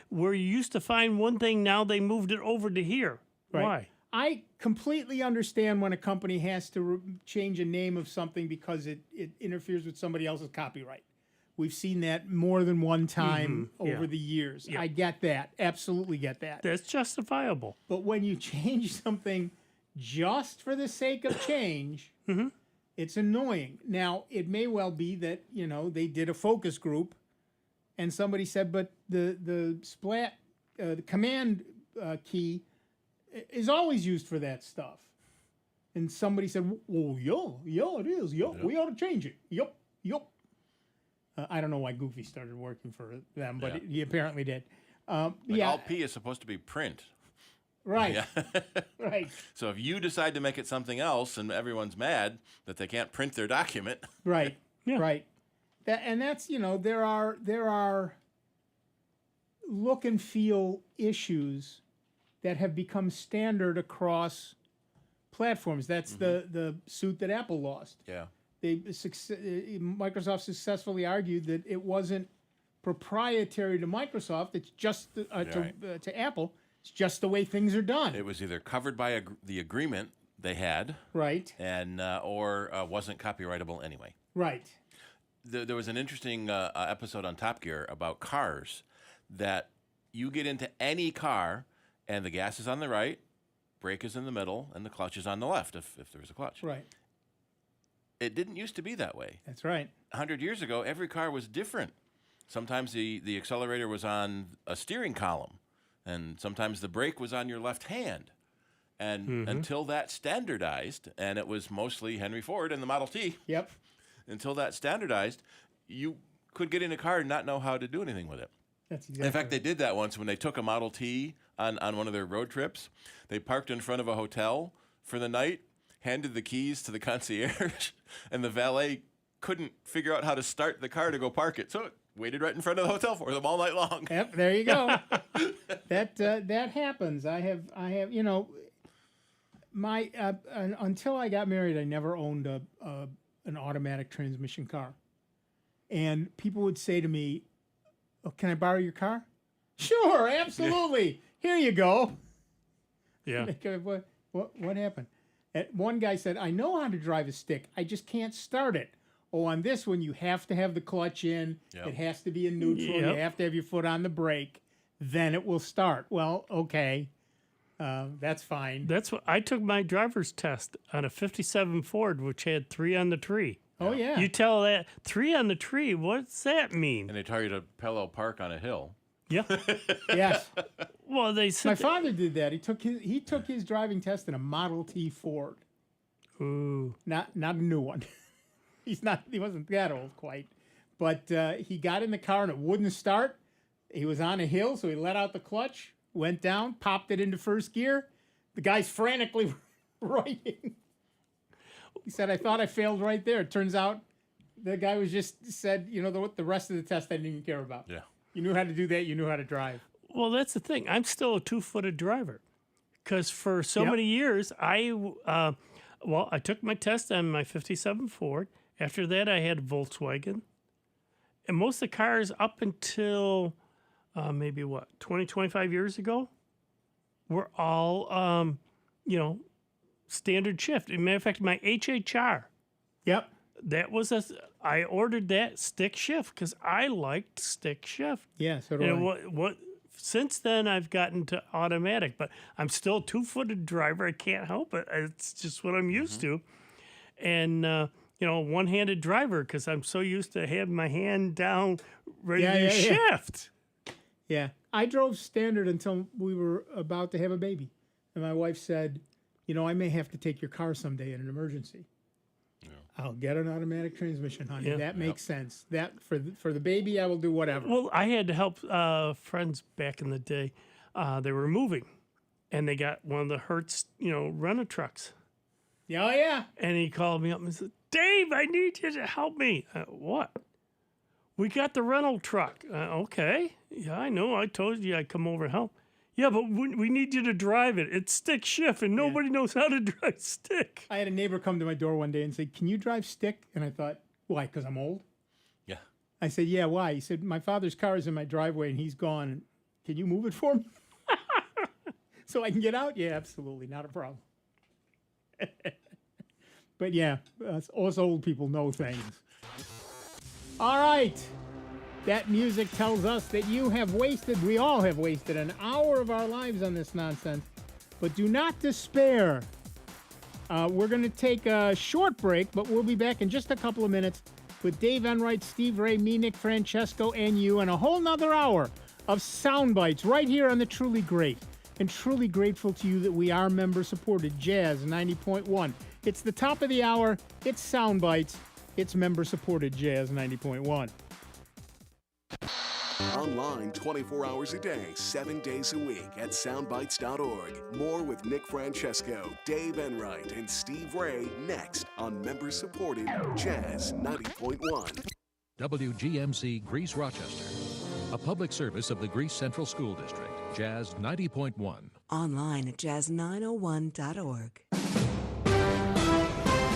where you used to find one thing, now they moved it over to here. Right. Why? I completely understand when a company has to change a name of something because it interferes with somebody else's copyright. We've seen that more than one time over the years. Yeah. I get that. Absolutely get that. That's justifiable. But when you change something just for the sake of change, it's annoying. Now, it may well be that, they did a focus group and somebody said, but the splat, the command key is always used for that stuff. And somebody said, well, yeah, it is. We ought to change it. Yup. I don't know why Goofy started working for them, but he apparently did. Alt P is supposed to be print. Right. Yeah. Right. So if you decide to make it something else and everyone's mad that they can't print their document. Right. Yeah. Right. That's there are look and feel issues that have become standard across platforms. That's the suit that Apple lost. Yeah. Microsoft successfully argued that it wasn't proprietary to Microsoft. It's just to Apple. It's just the way things are done. It was either covered by the agreement they had, right, and or wasn't copyrightable anyway. Right. There was an interesting episode on Top Gear about cars that you get into any car and the gas is on the right, brake is in the middle, and the clutch is on the left if there's a clutch. Right. It didn't used to be that way. That's right. 100 years ago, every car was different. Sometimes the accelerator was on a steering column, and sometimes the brake was on your left hand. And until that standardized, and it was mostly Henry Ford and the Model T. Yep. Until that standardized, you could get in a car and not know how to do anything with it. That's exactly. In fact, they did that once when they took a Model T on one of their road trips. They parked in front of a hotel for the night, handed the keys to the concierge, and the valet couldn't figure out how to start the car to go park it. So it waited right in front of the hotel for them all night long. Yep, there you go. that happens. I have my until I got married, I never owned an automatic transmission car. And people would say to me, "Oh, can I borrow your car?" Sure, absolutely. Here you go. Yeah. What happened? One guy said, "I know how to drive a stick. I just can't start it." Oh, on this one, you have to have the clutch in. Yep. It has to be in neutral. Yep. You have to have your foot on the brake. Then it will start. Well, okay. That's fine. That's what I took my driver's test on a 57 Ford, which had 3 on the tree. Oh, yeah. You tell that 3 on the tree. What's that mean? And they tell you to parallel park on a hill. Yeah. Yes. Well, they said My father did that. He took his driving test in a Model T Ford. Ooh. Not a new one. He wasn't that old quite. But he got in the car and it wouldn't start. He was on a hill, so he let out the clutch, went down, popped it into first gear. The guy's frantically writing. He said, "I thought I failed right there." It turns out The guy was just said, the rest of the test I didn't even care about. Yeah. You knew how to do that. You knew how to drive. Well, that's the thing. I'm still a two-footed driver because for so many years, I took my test on my 57 Ford. After that, I had a Volkswagen. And most of the cars up until maybe 20, 25 years ago were all, standard shift. As a matter of fact, my HHR. Yep. That was I ordered that stick shift because I liked stick shift. Yeah, so do I. Since then, I've gotten to automatic, but I'm still a two-footed driver. I can't help it. It's just what I'm used to. And, one-handed driver because I'm so used to having my hand down ready to shift. Yeah. I drove standard until we were about to have a baby. And my wife said, I may have to take your car someday in an emergency. I'll get an automatic transmission, honey. Yeah. That makes sense. That for the baby, I will do whatever. Well, I had to help friends back in the day. They were moving, and they got one of the Hertz, rental trucks. Yeah, oh, yeah. And he called me up and said, "Dave, I need you to help me." What? We got the rental truck. Okay. Yeah, I know. I told you I'd come over and help. Yeah, but we need you to drive it. It's stick shift, and nobody knows how to drive stick. I had a neighbor come to my door one day and say, "Can you drive stick?" And I thought, why? Because I'm old? Yeah. I said, yeah, why? He said, my father's car is in my driveway, and he's gone. Can you move it for me? So I can get out? Yeah, absolutely. Not a problem. But yeah, us old people know things. All right. That music tells us that we all have wasted an hour of our lives on this nonsense. But do not despair. We're going to take a short break, but we'll be back in just a couple of minutes with Dave Enright, Steve Ray, me, Nick Francesco, and you, and a whole nother hour of sound bites right here on the Truly Great. And truly grateful to you that we are member-supported Jazz 90.1. It's the top of the hour. It's sound bites. It's member-supported Jazz 90.1. Online 24 hours a day, 7 days a week at soundbites.org. More with Nick Francesco, Dave Enright, and Steve Ray next on member-supported Jazz 90.1. WGMC Greece Rochester, a public service of the Greece Central School District, Jazz 90.1. Online at jazz901.org.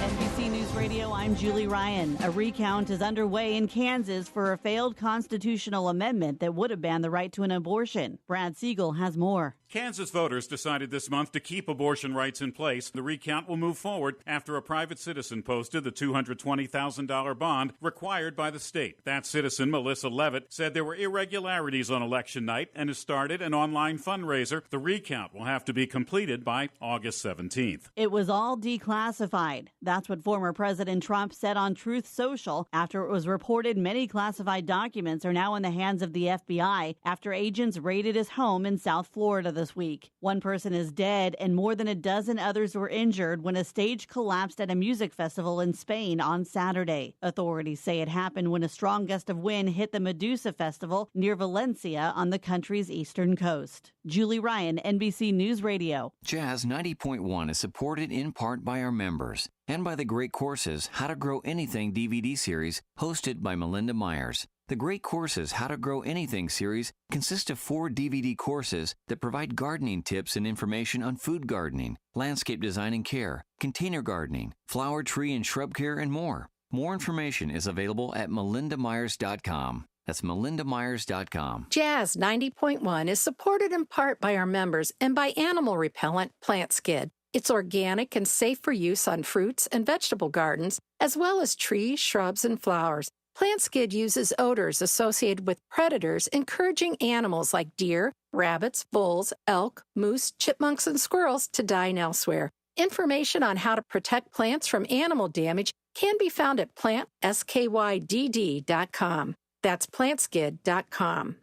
NBC News Radio, I'm Julie Ryan. A recount is underway in Kansas for a failed constitutional amendment that would have banned the right to an abortion. Brad Siegel has more. Kansas voters decided this month to keep abortion rights in place. The recount will move forward after a private citizen posted the $220,000 bond required by the state. That citizen, Melissa Levitt, said there were irregularities on election night and has started an online fundraiser. The recount will have to be completed by August 17th. It was all declassified. That's what former President Trump said on Truth Social after it was reported many classified documents are now in the hands of the FBI after agents raided his home in South Florida this week. One person is dead and more than a dozen others were injured when a stage collapsed at a music festival in Spain on Saturday. Authorities say it happened when a strong gust of wind hit the Medusa Festival near Valencia on the country's eastern coast. Julie Ryan, NBC News Radio. Jazz 90.1 is supported in part by our members and by the Great Courses How to Grow Anything DVD series hosted by Melinda Myers. The Great Courses How to Grow Anything series consists of 4 DVD courses that provide gardening tips and information on food gardening, landscape design and care, container gardening, flower, tree, and shrub care, and more. More information is available at melindamyers.com. That's melindamyers.com. Jazz 90.1 is supported in part by our members and by animal repellent Plant Skid. It's organic and safe for use on fruits and vegetable gardens, as well as trees, shrubs, and flowers. Plant Skid uses odors associated with predators, encouraging animals like deer, rabbits, bulls, elk, moose, chipmunks, and squirrels to dine elsewhere. Information on how to protect plants from animal damage can be found at plantskydd.com. That's plantskid.com.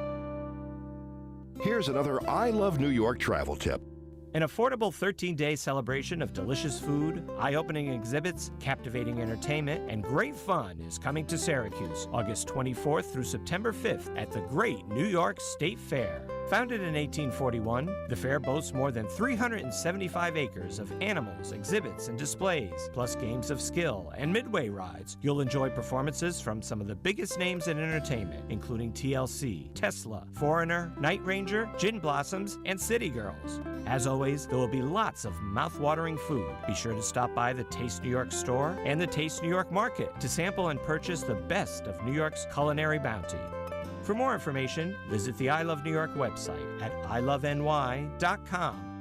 Here's another I Love New York travel tip. An affordable 13-day celebration of delicious food, eye-opening exhibits, captivating entertainment, and great fun is coming to Syracuse August 24th through September 5th at the Great New York State Fair. Founded in 1841, the fair boasts more than 375 acres of animals, exhibits, and displays, plus games of skill and midway rides. You'll enjoy performances from some of the biggest names in entertainment, including TLC, Tesla, Foreigner, Night Ranger, Gin Blossoms, and City Girls. As always, there will be lots of mouth-watering food. Be sure to stop by the Taste New York store and the Taste New York Market to sample and purchase the best of New York's culinary bounty. For more information, visit the I Love New York website at iloveny.com.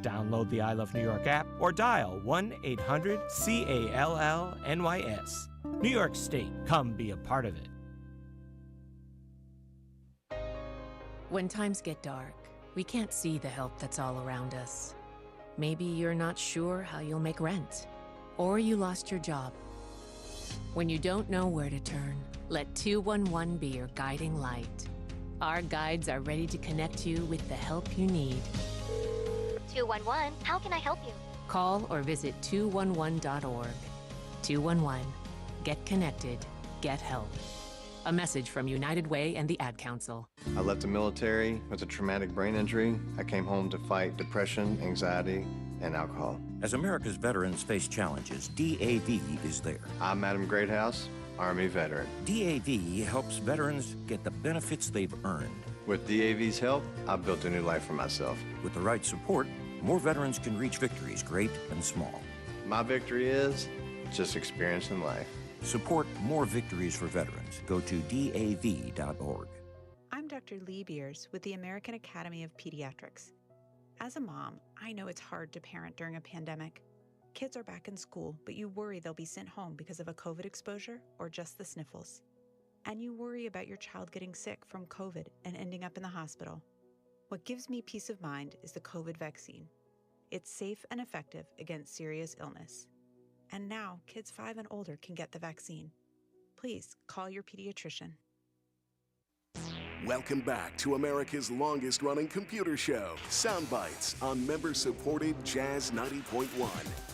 Download the I Love New York app or dial 1-800-CALL-NYS. New York State, come be a part of it. When times get dark, we can't see the help that's all around us. Maybe you're not sure how you'll make rent, or you lost your job. When you don't know where to turn, let 211 be your guiding light. Our guides are ready to connect you with the help you need. 211, how can I help you? Call or visit 211.org. 211. Get connected. Get help. A message from United Way and the Ad Council. I left the military with a traumatic brain injury. I came home to fight depression, anxiety, and alcohol. As America's veterans face challenges, DAV is there. I'm Madam Greathouse, Army veteran. DAV helps veterans get the benefits they've earned. With DAV's help, I've built a new life for myself. With the right support, more veterans can reach victories, great and small. My victory is just experiencing life. Support more victories for veterans. Go to DAV.org. I'm Dr. Lee Beers with the American Academy of Pediatrics. As a mom, I know it's hard to parent during a pandemic. Kids are back in school, but you worry they'll be sent home because of a COVID exposure or just the sniffles. And you worry about your child getting sick from COVID and ending up in the hospital. What gives me peace of mind is the COVID vaccine. It's safe and effective against serious illness. And now, kids 5 and older can get the vaccine. Please call your pediatrician. Welcome back to America's longest-running computer show, Sound Bytes, on member-supported Jazz 90.1.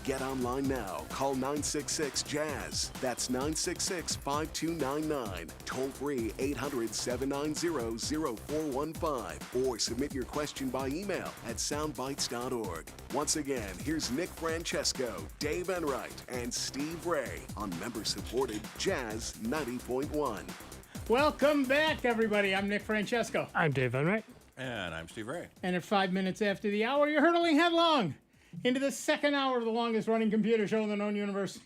Get online now. Call 966-JAZZ. That's 966-5299. Toll-free 800-790-0415. Or submit your question by email at soundbytes.org. Once again, here's Nick Francesco, Dave Enright, and Steve Ray on member-supported Jazz 90.1. Welcome back, everybody. I'm Nick Francesco. I'm Dave Enright. And I'm Steve Ray. And at 5 minutes after the hour, you're hurtling headlong into the second hour of the longest-running computer show in the known universe,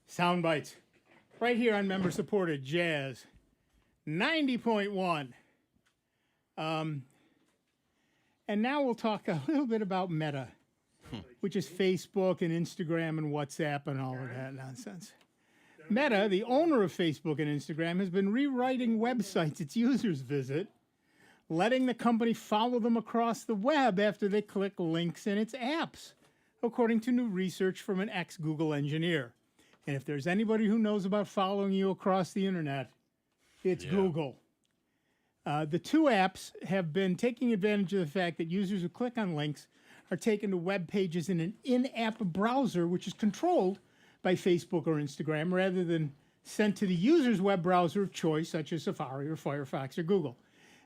Sound Bytes, right here on member-supported Jazz 90.1. And now we'll talk a little bit about Meta, which is Facebook and Instagram and WhatsApp and all of that nonsense. Meta, the owner of Facebook and Instagram, has been rewriting websites its users visit, letting the company follow them across the web after they click links in its apps, according to new research from an ex-Google engineer. And if there's anybody who knows about following you across the internet, it's Google. The two apps have been taking advantage of the fact that users who click on links are taken to web pages in an in-app browser, which is controlled by Facebook or Instagram, rather than sent to the user's web browser of choice, such as Safari or Firefox or Google.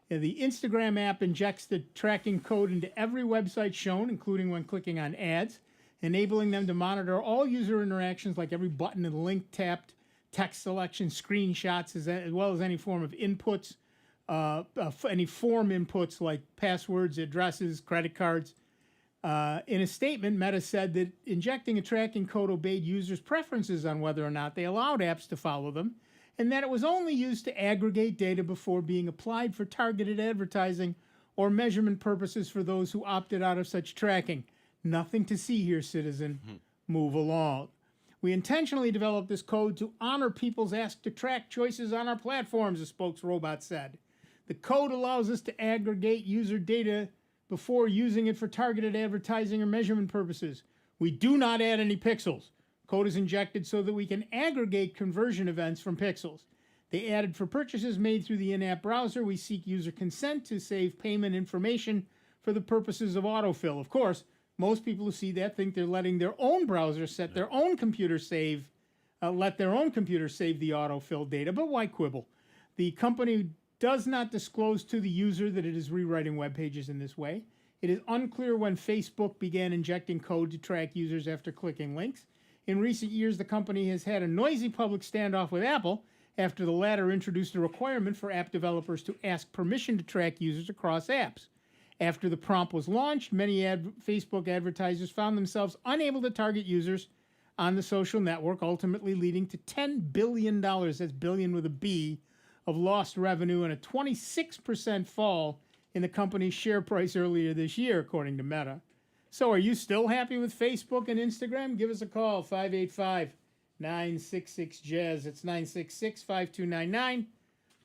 The Instagram app injects the tracking code into every website shown, including when clicking on ads, enabling them to monitor all user interactions like every button and link tapped, text selection, screenshots, as well as any form of inputs, any form inputs like passwords, addresses, credit cards. In a statement, Meta said that injecting a tracking code obeyed users' preferences on whether or not they allowed apps to follow them, and that it was only used to aggregate data before being applied for targeted advertising or measurement purposes for those who opted out of such tracking. Nothing to see here, citizen. Move along. We intentionally developed this code to honor people's ask to track choices on our platforms, a spokesrobot said. The code allows us to aggregate user data before using it for targeted advertising or measurement purposes. We do not add any pixels. Code is injected so that we can aggregate conversion events from pixels. They added for purchases made through the in-app browser. We seek user consent to save payment information for the purposes of autofill. Of course, most people who see that think they're letting their own browser set their own computer save, let their own computer save the autofill data, but why quibble? The company does not disclose to the user that it is rewriting web pages in this way. It is unclear when Facebook began injecting code to track users after clicking links. In recent years, the company has had a noisy public standoff with Apple after the latter introduced a requirement for app developers to ask permission to track users across apps. After the prompt was launched, many Facebook advertisers found themselves unable to target users on the social network, ultimately leading to $10 billion, that's billion with a B, of lost revenue and a 26% fall in the company's share price earlier this year, according to Meta. So are you still happy with Facebook and Instagram? Give us a call, 585-966-JAZZ. It's 966-5299.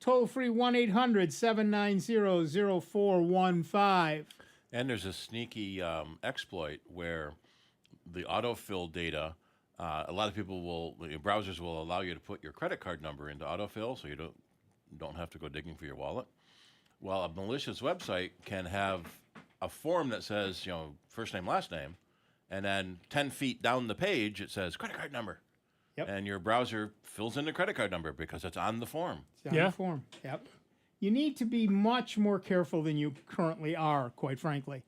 Toll free 1-800-790-0415. And there's a sneaky exploit where the autofill data, a lot of people browsers will allow you to put your credit card number into autofill so you don't have to go digging for your wallet. Well, a malicious website can have a form that says, first name, last name, and then 10 feet down the page it says credit card number. Yep. And your browser fills in the credit card number because it's on the form. It's on the form. Yep. You need to be much more careful than you currently are, quite frankly,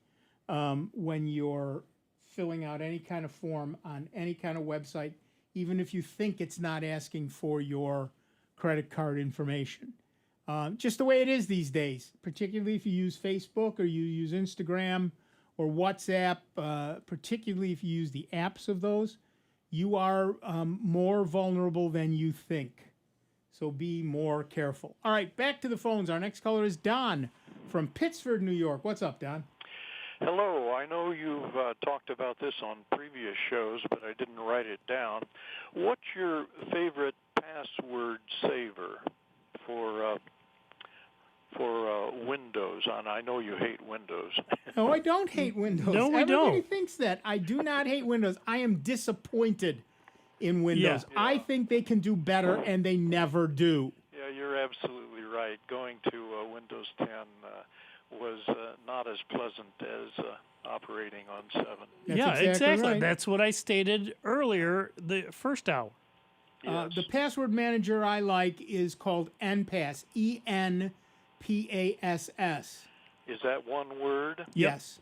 when you're filling out any kind of form on any kind of website, even if you think it's not asking for your credit card information. Just the way it is these days, particularly if you use Facebook or you use Instagram or WhatsApp, particularly if you use the apps of those, you are more vulnerable than you think. So be more careful. All right, back to the phones. Our next caller is Don from Pittsford, New York. What's up, Don? Hello. I know you've talked about this on previous shows, but I didn't write it down. What's your favorite password saver for Windows? And I know you hate Windows. No, I don't hate Windows. No, we Everybody don't. thinks that. I do not hate Windows. I am disappointed in Windows. Yeah. I think they can do better, and they never do. Yeah, you're absolutely right. Going to Windows 10 was not as pleasant as operating on 7. That's exactly right. That's what I stated earlier, the first hour. The password manager I like is called NPass, ENPASS. Is that one word? Yes.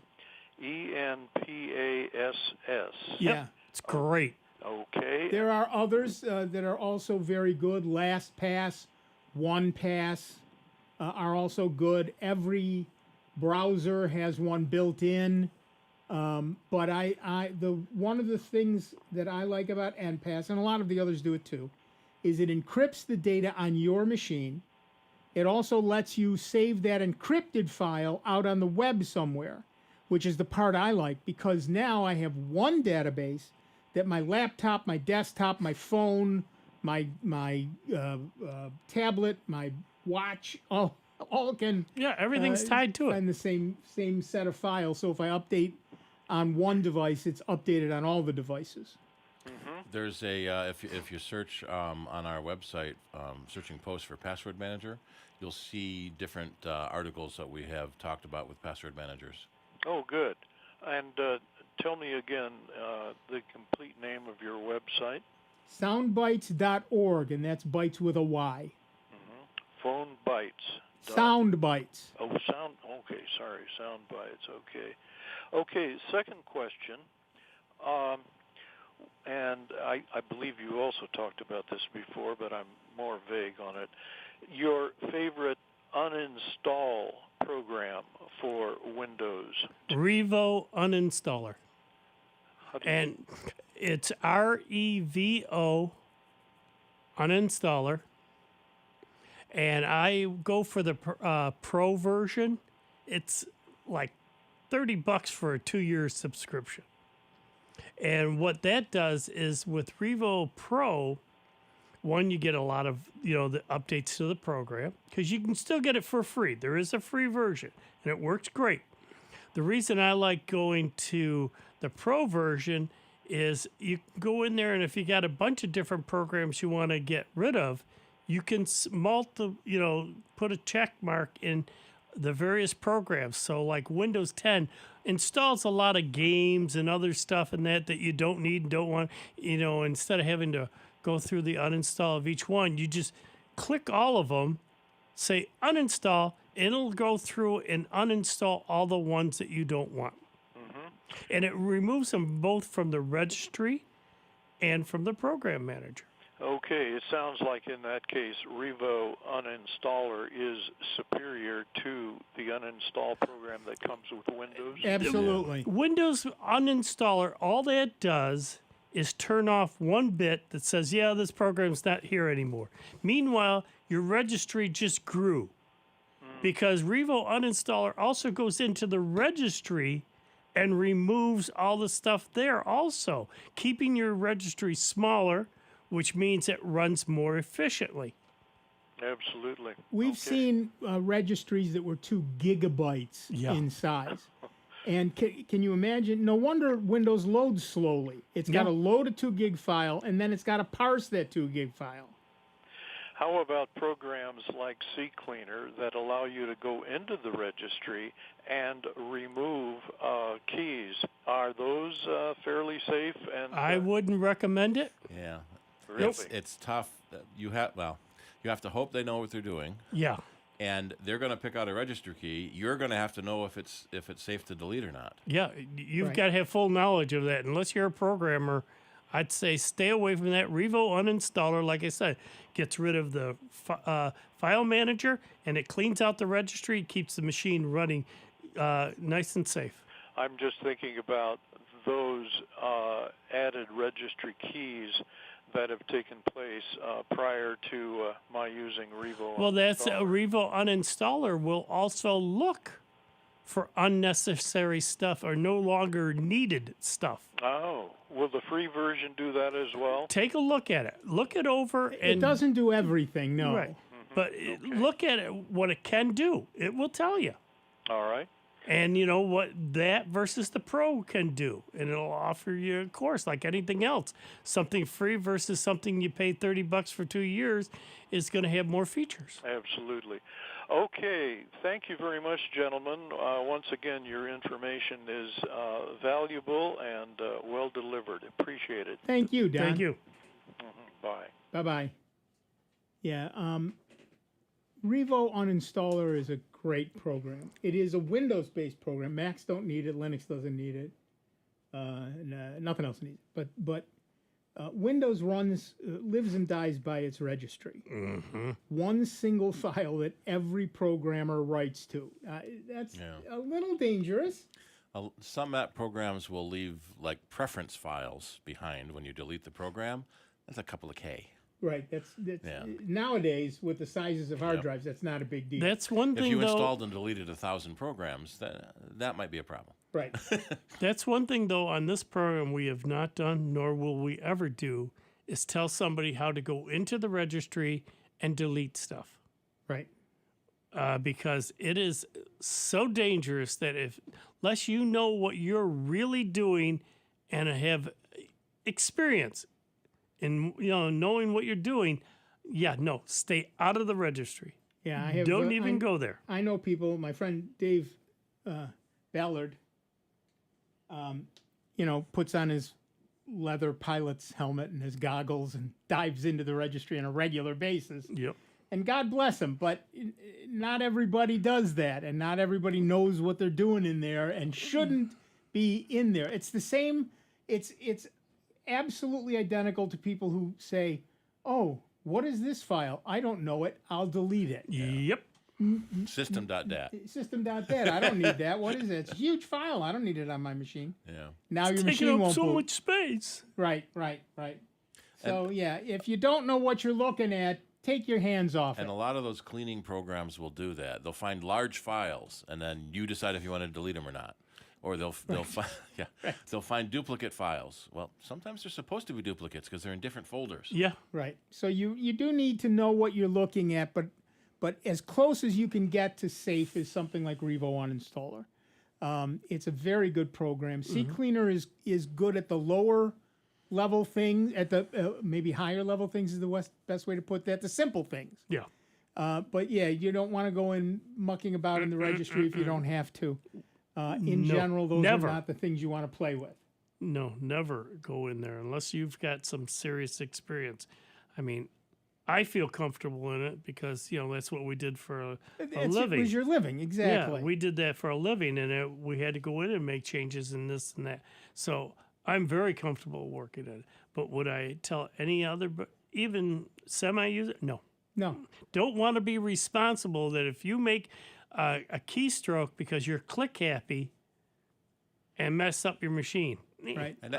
ENPASS. Yeah. It's great. Okay. There are others that are also very good. LastPass, OnePass are also good. Every browser has one built in. But one of the things that I like about NPass, and a lot of the others do it too, is it encrypts the data on your machine. It also lets you save that encrypted file out on the web somewhere, which is the part I like, because now I have one database that my laptop, my desktop, my phone, my tablet, my watch, all can everything's tied to it. And the same set of files. So if I update on one device, it's updated on all the devices. There's a if you search on our website, searching posts for password manager, you'll see different articles that we have talked about with password managers. Oh, good. And tell me again the complete name of your website. Soundbytes.org, and that's bytes with a Y. Phone Bytes. Soundbytes. Oh, sound. Okay, sorry, Soundbytes. Okay. Okay. Second question. And I believe you also talked about this before, but I'm more vague on it. Your favorite uninstall program for Windows? Revo Uninstaller. And it's REVO Uninstaller. And I go for the Pro version. It's like $30 for a 2-year subscription. And what that does is with Revo Pro, one, you get a lot of, the updates to the program, because you can still get it for free. There is a free version, and it works great. The reason I like going to the Pro version is you go in there, and if you got a bunch of different programs you want to get rid of, you can put a check mark in the various programs. So like Windows 10 installs a lot of games and other stuff and that you don't need and don't want, instead of having to go through the uninstall of each one, you just click all of them say uninstall, it'll go through and uninstall all the ones that you don't want. And it removes them both from the registry and from the program manager. Okay, it sounds like in that case, Revo Uninstaller is superior to the uninstall program that comes with Windows. Absolutely. Windows Uninstaller, all that does is turn off one bit that says, yeah, this program's not here anymore. Meanwhile, your registry just grew because Revo Uninstaller also goes into the registry and removes all the stuff there also, keeping your registry smaller, which means it runs more efficiently. Absolutely. We've seen registries that were 2 gigabytes in size. And can you imagine? No wonder Windows loads slowly. It's got to load a 2 gig file, and then it's got to parse that 2 gig file. How about programs like CCleaner that allow you to go into the registry and remove keys? Are those fairly safe? And I wouldn't recommend it. Yeah. Really? It's tough. You have to hope they know what they're doing. Yeah. And they're going to pick out a register key. You're going to have to know if it's safe to delete or not. Yeah, you've got to have full knowledge of that. Unless you're a programmer, I'd say stay away from that. Revo Uninstaller, like I said, gets rid of the file manager, and it cleans out the registry, keeps the machine running nice and safe. I'm just thinking about those added registry keys that have taken place prior to my using Revo. Well, that's a Revo Uninstaller will also look for unnecessary stuff or no longer needed stuff. Oh, will the free version do that as well? Take a look at it. Look it over. And It doesn't do everything, no. Right. But look at it, what it can do. It will tell you. All right. And you know what that versus the Pro can do. And it'll offer you a course like anything else. Something free versus something you pay $30 for 2 years is going to have more features. Absolutely. Okay. Thank you very much, gentlemen. Once again, your information is valuable and well delivered. Appreciate it. Thank you, Don. Thank you. Bye. Bye-bye. Yeah, Revo Uninstaller is a great program. It is a Windows-based program. Macs don't need it. Linux doesn't need it. Nothing else needs it. But Windows lives and dies by its registry. One single file that every programmer writes to. That's a little dangerous. Some app programs will leave like preference files behind when you delete the program. That's a couple of K. Right. That's nowadays with the sizes of hard drives, that's not a big deal. That's one thing. If you installed and deleted 1,000 programs, that might be a problem. Right. That's one thing, though, on this program we have not done, nor will we ever do, is tell somebody how to go into the registry and delete stuff. Right. Because it is so dangerous that unless you know what you're really doing and have experience in knowing what you're doing, stay out of the registry. Yeah, I have. Don't even go there. I know people. My friend Dave Ballard, puts on his leather pilot's helmet and his goggles and dives into the registry on a regular basis. Yep. And God bless him, but not everybody does that, and not everybody knows what they're doing in there and shouldn't be in there. It's the same. It's absolutely identical to people who say, "Oh, what is this file? I don't know it. I'll delete it." Yep. System.dat. System.dat. I don't need that. What is it? It's a huge file. I don't need it on my machine. Yeah. Now it's your taking machine up won't so boot. much space. Right. So if you don't know what you're looking at, take your hands off And it. a lot of those cleaning programs will do that. They'll find large files, and then you decide if you want to delete them or not. Or they'll find duplicate files. Well, sometimes they're supposed to be duplicates because they're in different folders. Yeah. Right. So you do need to know what you're looking at, but as close as you can get to safe is something like Revo Uninstaller. It's a very good program. CCleaner is good at the lower level things, at the maybe higher level things is the best way to put that. The simple things. Yeah. But you don't want to go in mucking about in the registry if you don't have to. In general, those are not the things you want to play with. No, never go in there unless you've got some serious experience. I mean, I feel comfortable in it because, that's what we did for a It living. was your living, exactly. Yeah, we did that for a living, and we had to go in and make changes in this and that. So I'm very comfortable working in it. But would I tell any other, even semi-user? No. No. Don't want to be responsible that if you make a keystroke because you're click happy and mess up your machine. Right. And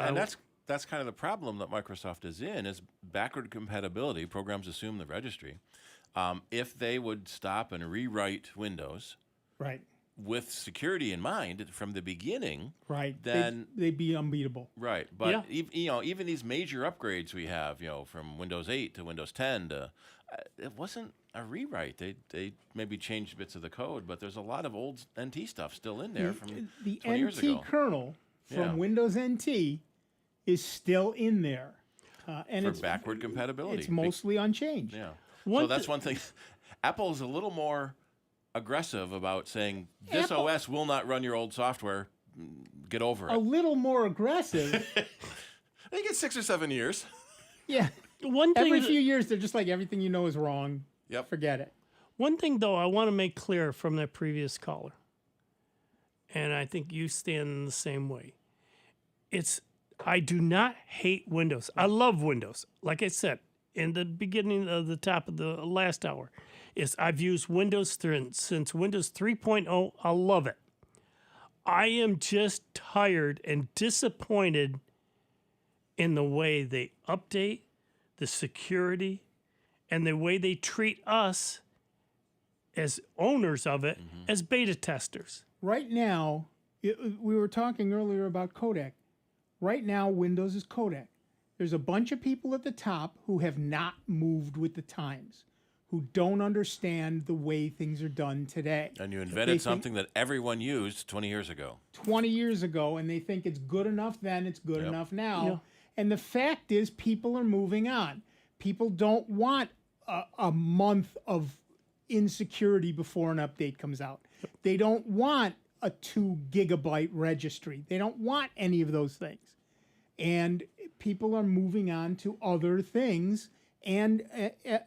that's kind of the problem that Microsoft is in, is backward compatibility. Programs assume the registry. If they would stop and rewrite Windows, right, with security in mind from the beginning, right, then they'd be unbeatable. Right, but even these major upgrades we have, from Windows 8 to Windows 10 to, it wasn't a rewrite. They maybe changed bits of the code, but there's a lot of old NT stuff still in there from the 20 years ago. NT kernel from Windows NT is still in there, and for backward compatibility. It's mostly unchanged. Yeah. So that's one thing. Apple is a little more aggressive about saying this OS will not run your old software. Get over it. A little more aggressive. They get 6 or 7 years. Yeah. Every few years, they're just like, everything you know is wrong. Yep. Forget it. One thing, though, I want to make clear from that previous caller, and I think you stand in the same way. I do not hate Windows. I love Windows. Like I said in the beginning of the top of the last hour, I've used Windows since Windows 3.0. I love it. I am just tired and disappointed in the way they update, the security, and the way they treat us as owners of it as beta testers. Right now, we were talking earlier about codec. Right now, Windows is codec. There's a bunch of people at the top who have not moved with the times, who don't understand the way things are done today. And you invented something that everyone used 20 years ago. 20 years ago, and they think it's good enough then, it's good enough now. Yeah. And the fact is, people are moving on. People don't want a month of insecurity before an update comes out. They don't want a 2 gigabyte registry. They don't want any of those things. And people are moving on to other things. And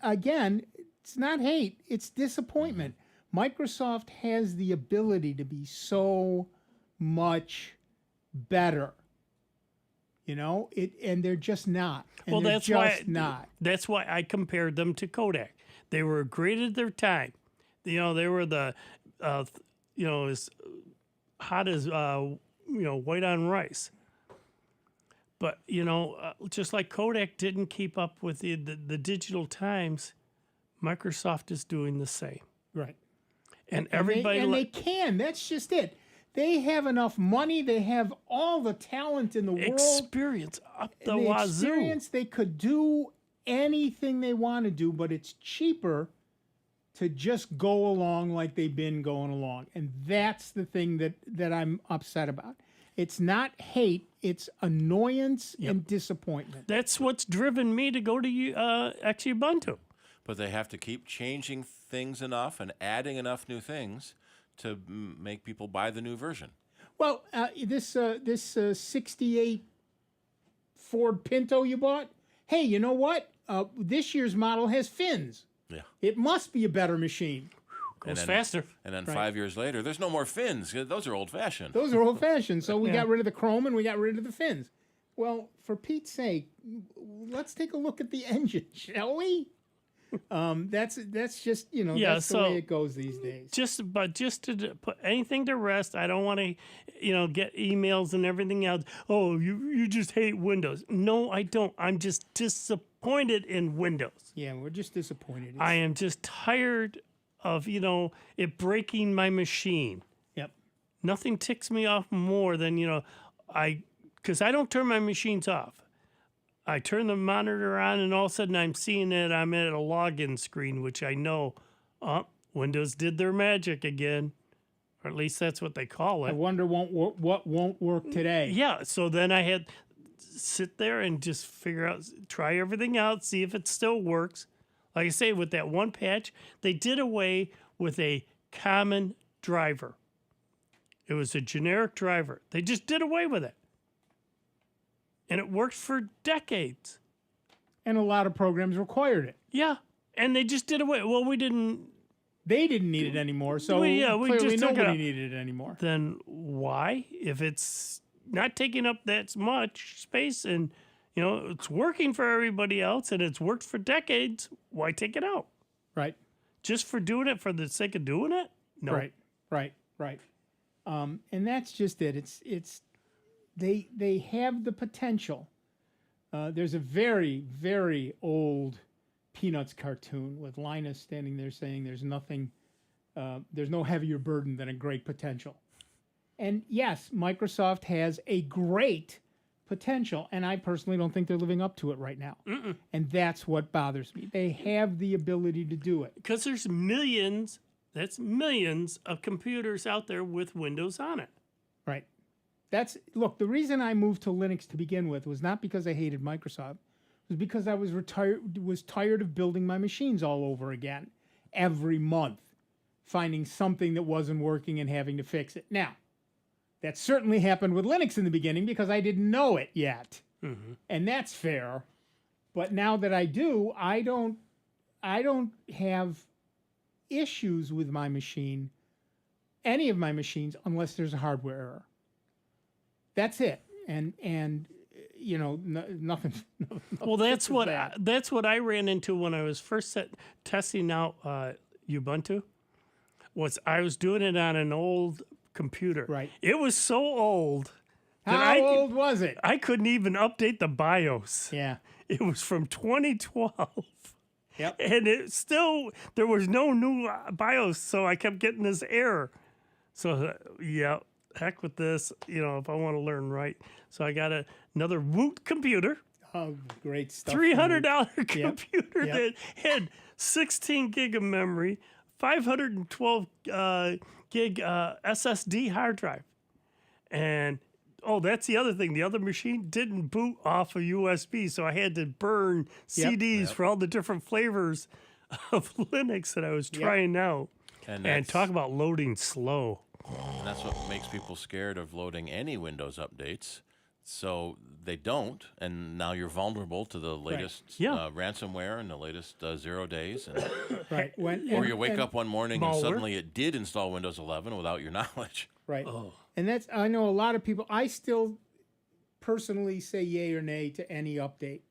again, it's not hate, it's disappointment. Microsoft has the ability to be so much better. And they're just not. And That's why I compared them to Kodak. They were great at their time. They were the, as hot as, white on rice. But, just like Kodak didn't keep up with the digital times, Microsoft is doing the same. Right. And everybody... They can. That's just it. They have enough money. They have all the talent in the world. Experience up the wazoo. Experience, they could do anything they want to do, but it's cheaper to just go along like they've been going along. And that's the thing that I'm upset about. It's not hate, it's annoyance and disappointment. That's what's driven me to go to Ubuntu. But they have to keep changing things enough and adding enough new things to make people buy the new version. Well, this 68 Ford Pinto you bought, hey, you know what? This year's model has fins. Yeah. It must be a better machine. Goes faster. And then 5 years later, there's no more fins. Those are old-fashioned. Those are old-fashioned. So we got rid of the chrome and we got rid of the fins. Well, for Pete's sake, let's take a look at the engine, shall we? That's just that's the way it goes these days. Just to put anything to rest, I don't want to, get emails and everything else. Oh, you just hate Windows. No, I don't. I'm just disappointed in Windows. Yeah, we're just disappointed. I am just tired of it breaking my machine. Yep. Nothing ticks me off more than because I don't turn my machines off. I turn the monitor on, and all of a sudden I'm seeing it. I'm at a login screen, which I know, Windows did their magic again, or at least that's what they call it. I wonder what won't work today. Yeah, so then I had to sit there and just try everything out, see if it still works. Like I say, with that one patch, they did away with a common driver. It was a generic driver. They just did away with it. And it worked for decades. And a lot of programs required it. Yeah. And they just did away. Well, we didn't. They didn't need it anymore, so we clearly just took it nobody out. needed it anymore. Then why? If it's not taking up that much space and, it's working for everybody else and it's worked for decades, why take it out? Right. Just for doing it for the sake of doing it? No. Right. And that's just it. It's they have the potential. There's a very, very old Peanuts cartoon with Linus standing there saying there's no heavier burden than a great potential. And yes, Microsoft has a great potential, and I personally don't think they're living up to it right now. Mm-mm. And that's what bothers me. They have the ability to do it. Because there's millions of computers out there with Windows on it. Right. Look, the reason I moved to Linux to begin with was not because I hated Microsoft. It was because I was tired of building my machines all over again every month, finding something that wasn't working and having to fix it. Now, that certainly happened with Linux in the beginning because I didn't know it yet. Mm-hmm. And that's fair. But now that I do, I don't have issues with my machine, any of my machines, unless there's a hardware error. That's it. And nothing. Well, that's what I ran into when I was first testing out Ubuntu. I was doing it on an old computer. Right. It was so old. How old was it? I couldn't even update the BIOS. Yeah. It was from 2012. Yep. And there was no new BIOS, so I kept getting this error. So, heck with this, if I want to learn right. So I got another Woot computer. Oh, great stuff. $300 computer Yep. that had 16 gig of memory, 512 gig SSD hard drive. And, that's the other thing. The other machine didn't boot off a USB, so I had to burn CDs for all the different flavors of Linux that I was trying out. And talk about loading slow. And that's what makes people scared of loading any Windows updates. So they don't, and now you're vulnerable to the latest ransomware and the latest 0 days. And right. Or you wake up one morning and malware. suddenly it did install Windows 11 without your knowledge. Right. And I know a lot of people, I still personally say yay or nay to any update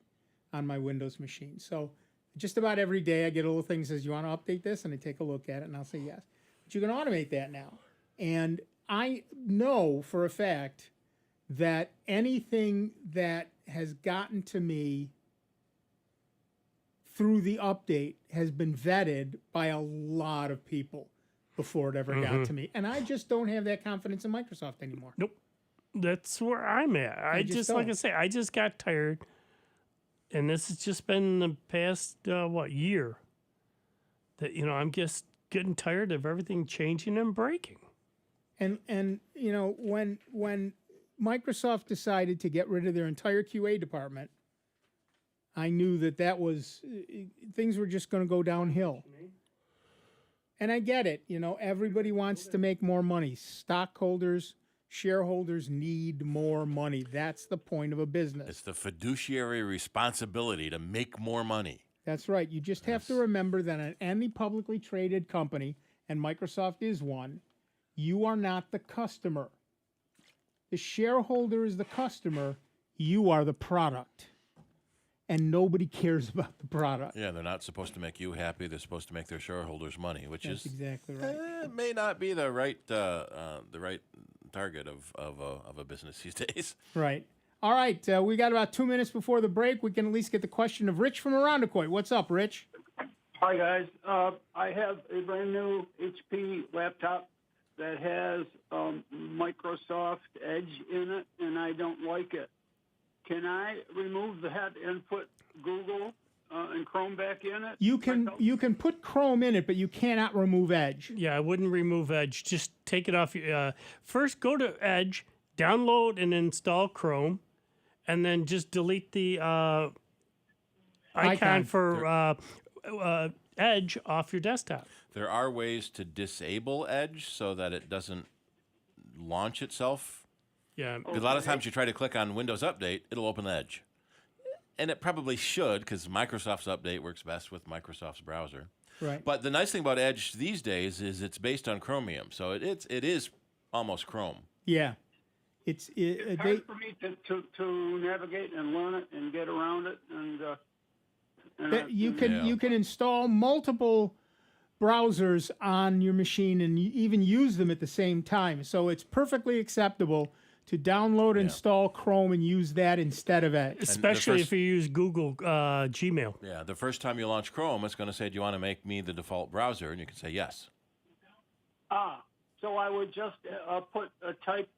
on my Windows machine. So just about every day I get a little thing that says, you want to update this? And I take a look at it and I'll say yes. But you can automate that now. And I know for a fact that anything that has gotten to me through the update has been vetted by a lot of people before it ever got to me. And I just don't have that confidence in Microsoft anymore. Nope. That's where I'm at. I just like I say, I just got tired. And this has just been the past, year that, I'm just getting tired of everything changing and breaking. And when Microsoft decided to get rid of their entire QA department, I knew that was things were just going to go downhill. And I get it. Everybody wants to make more money. Stockholders, shareholders need more money. That's the point of a business. It's the fiduciary responsibility to make more money. That's right. You just have to remember that in any publicly traded company, and Microsoft is one, you are not the customer. The shareholder is the customer. You are the product. And nobody cares about the product. Yeah, they're not supposed to make you happy. They're supposed to make their shareholders money, which That's is exactly right. May not be the right target of a business these days. Right. All right. We got about 2 minutes before the break. We can at least get the question of Rich from Arundecoit. What's up, Rich? Hi, guys. I have a brand new HP laptop that has Microsoft Edge in it, and I don't like it. Can I remove that and put Google and Chrome back in it? You can put Chrome in it, but you cannot remove Edge. Yeah, I wouldn't remove Edge. Just take it off. First, go to Edge, download and install Chrome, and then just delete the icon for Edge off your desktop. There are ways to disable Edge so that it doesn't launch itself. Yeah. Because a lot of times you try to click on Windows Update, it'll open Edge. and it probably should, because Microsoft's update works best with Microsoft's browser. Right. But the nice thing about Edge these days is it's based on Chromium, so it is almost Chrome. Yeah. It's hard for me to navigate and learn it and get around it, you can install multiple browsers on your machine and even use them at the same time. So it's perfectly acceptable to download, install Chrome, and use that instead of Edge. Especially if you use Google Gmail. Yeah, the first time you launch Chrome, it's going to say, do you want to make me the default browser? And you can say yes. So I would just type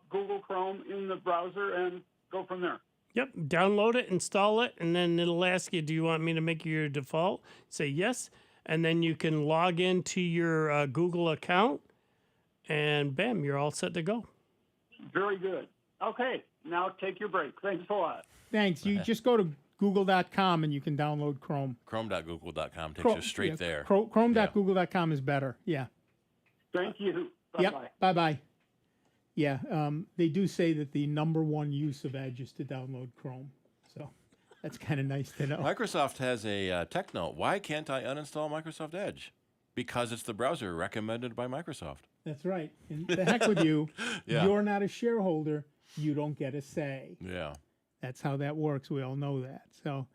Google Chrome in the browser and go from there. Yep, download it, install it, and then it'll ask you, do you want me to make your default? Say yes, and then you can log into your Google account, and bam, you're all set to go. Very good. Okay, now take your break. Thanks a lot. Thanks. You just go to google.com and you can download Chrome. Chrome.google.com takes you straight there. Chrome.google.com is better. Yeah. Thank you. Bye-bye. Yep. Bye-bye. Yeah, they do say that the number one use of Edge is to download Chrome. So that's kind of nice to know. Microsoft has a tech note. Why can't I uninstall Microsoft Edge? Because it's the browser recommended by Microsoft. That's right. And the heck with you. Yeah. You're not a shareholder. You don't get a say. Yeah. That's how that works. We all know that. So,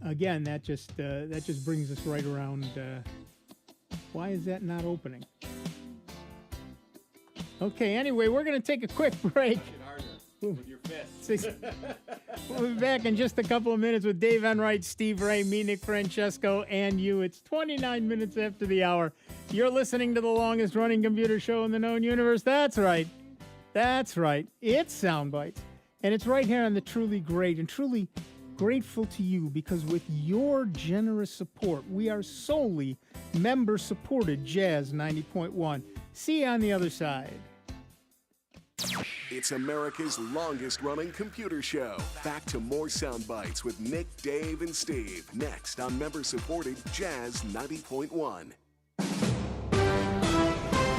again, that just brings us right around. Why is that not opening? Okay, anyway, we're going to take a quick break. With your fists. We'll be back in just a couple of minutes with Dave Enright, Steve Ray, me, Nick Francesco, and you. It's 29 minutes after the hour. You're listening to the longest running computer show in the known universe. That's right. That's right. It's Sound Bytes. And it's right here on the Truly Great, and truly grateful to you because with your generous support, we are solely member-supported Jazz 90.1. See you on the other side. It's America's longest-running computer show. Back to more Sound Bites with Nick, Dave, and Steve. Next on member-supported Jazz 90.1.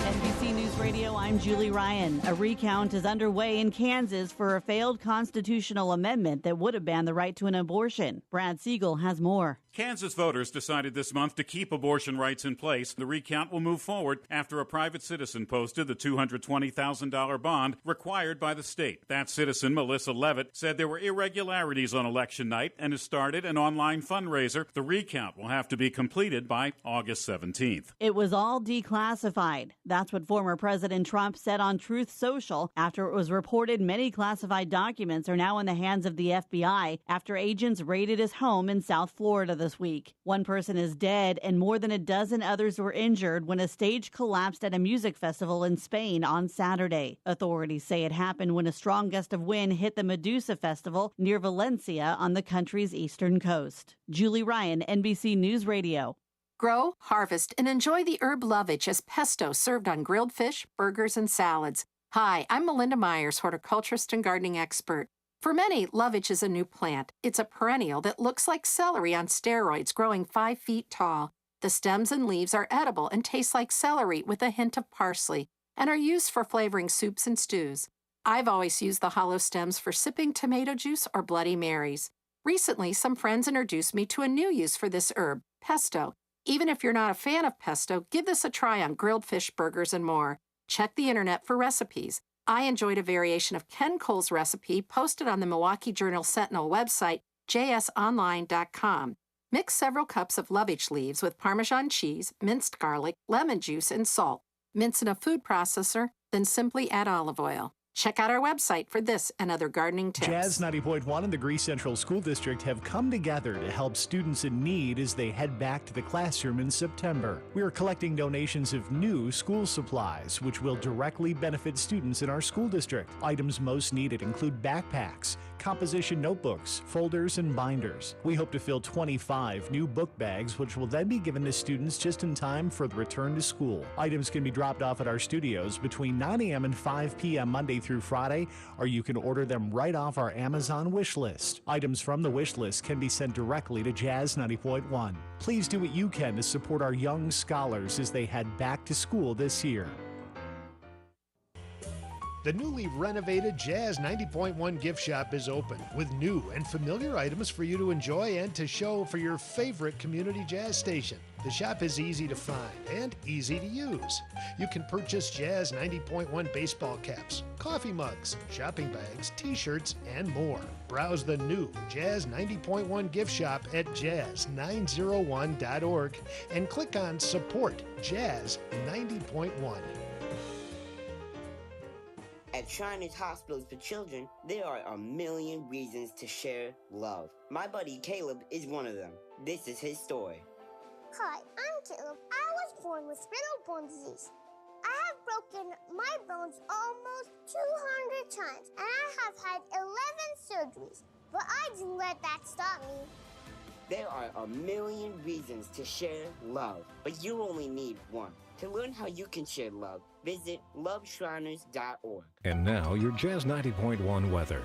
NBC News Radio, I'm Julie Ryan. A recount is underway in Kansas for a failed constitutional amendment that would have banned the right to an abortion. Brad Siegel has more. Kansas voters decided this month to keep abortion rights in place. The recount will move forward after a private citizen posted the $220,000 bond required by the state. That citizen, Melissa Levitt, said there were irregularities on election night and has started an online fundraiser. The recount will have to be completed by August 17th. It was all declassified. That's what former President Trump said on Truth Social after it was reported many classified documents are now in the hands of the FBI after agents raided his home in South Florida this week. One person is dead and more than a dozen others were injured when a stage collapsed at a music festival in Spain on Saturday. Authorities say it happened when a strong gust of wind hit the Medusa Festival near Valencia on the country's eastern coast. Julie Ryan, NBC News Radio. Grow, harvest, and enjoy the herb lovage as pesto served on grilled fish, burgers, and salads. Hi, I'm Melinda Myers, horticulturist and gardening expert. For many, lovage is a new plant. It's a perennial that looks like celery on steroids, growing 5 feet tall. The stems and leaves are edible and taste like celery with a hint of parsley, and are used for flavoring soups and stews. I've always used the hollow stems for sipping tomato juice or Bloody Marys. Recently, some friends introduced me to a new use for this herb, pesto. Even if you're not a fan of pesto, give this a try on grilled fish, burgers, and more. Check the internet for recipes. I enjoyed a variation of Ken Cole's recipe posted on the Milwaukee Journal Sentinel website, jsonline.com. Mix several cups of lovage leaves with Parmesan cheese, minced garlic, lemon juice, and salt. Mince in a food processor, then simply add olive oil. Check out our website for this and other gardening tips. Jazz 90.1 and the Greece Central School District have come together to help students in need as they head back to the classroom in September. We are collecting donations of new school supplies, which will directly benefit students in our school district. Items most needed include backpacks, composition notebooks, folders, and binders. We hope to fill 25 new book bags, which will then be given to students just in time for the return to school. Items can be dropped off at our studios between 9 a.m. and 5 p.m. Monday through Friday, or you can order them right off our Amazon wish list. Items from the wish list can be sent directly to Jazz 90.1. Please do what you can to support our young scholars as they head back to school this year. The newly renovated Jazz 90.1 gift shop is open with new and familiar items for you to enjoy and to show for your favorite community jazz station. The shop is easy to find and easy to use. You can purchase Jazz 90.1 baseball caps, coffee mugs, shopping bags, t-shirts, and more. Browse the new Jazz 90.1 gift shop at jazz901.org and click on Support Jazz 90.1. At Shriners Hospitals for Children, there are a million reasons to share love. My buddy Caleb is one of them. This is his story. Hi, I'm Caleb. I was born with brittle bone disease. I have broken my bones almost 200 times, and I have had 11 surgeries. But I didn't let that stop me. There are a million reasons to share love, but you only need one. To learn how you can share love, visit loveshriners.org. And now, your Jazz 90.1 weather.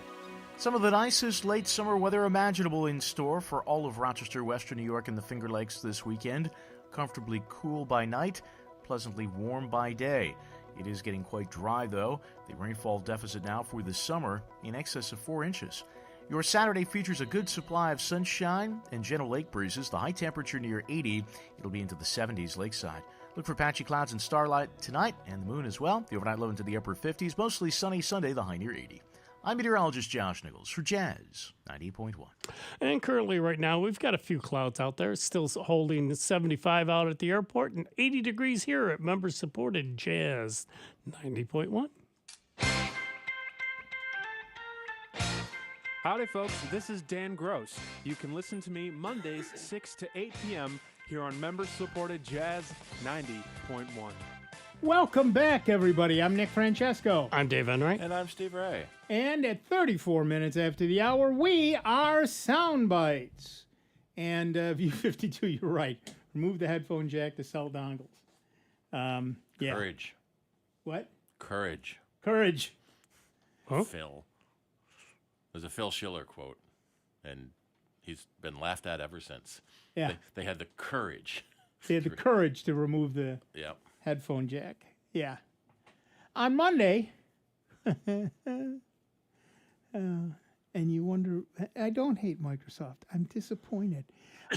Some of the nicest late summer weather imaginable in store for all of Rochester, Western New York, and the Finger Lakes this weekend. Comfortably cool by night, pleasantly warm by day. It is getting quite dry, though. The rainfall deficit now for the summer in excess of 4 inches. Your Saturday features a good supply of sunshine and gentle lake breezes. The high temperature near 80. It'll be into the 70s lakeside. Look for patchy clouds and starlight tonight, and the moon as well. The overnight low into the upper 50s. Mostly sunny Sunday, the high near 80. I'm meteorologist Josh Nichols for Jazz 90.1. And currently right now, we've got a few clouds out there. It's still holding 75 out at the airport and 80 degrees here at member-supported Jazz 90.1. Howdy, folks. This is Dan Gross. You can listen to me Mondays, 6 to 8 p.m. here on member-supported Jazz 90.1. Welcome back, everybody. I'm Nick Francesco. I'm Dave Enright. And I'm Steve Ray. And at 34 minutes after the hour, we are Sound Bytes. And View 52, you're right. Remove the headphone jack to sell dongles. Yeah. Courage. What? Courage. Courage. Huh? Phil. There's a Phil Schiller quote, and he's been laughed at ever since. Yeah. They had the courage. They had the courage to remove the headphone jack. Yeah. On Monday, and you wonder, I don't hate Microsoft. I'm disappointed.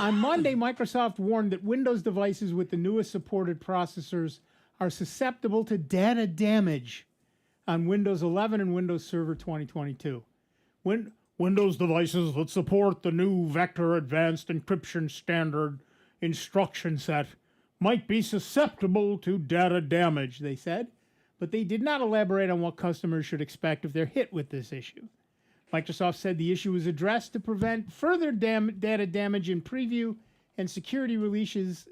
On Monday, Microsoft warned that Windows devices with the newest supported processors are susceptible to data damage on Windows 11 and Windows Server 2022. Windows devices that support the new Vector Advanced Encryption Standard instruction set might be susceptible to data damage, they said, but they did not elaborate on what customers should expect if they're hit with this issue. Microsoft said the issue was addressed to prevent further data damage in preview and security releases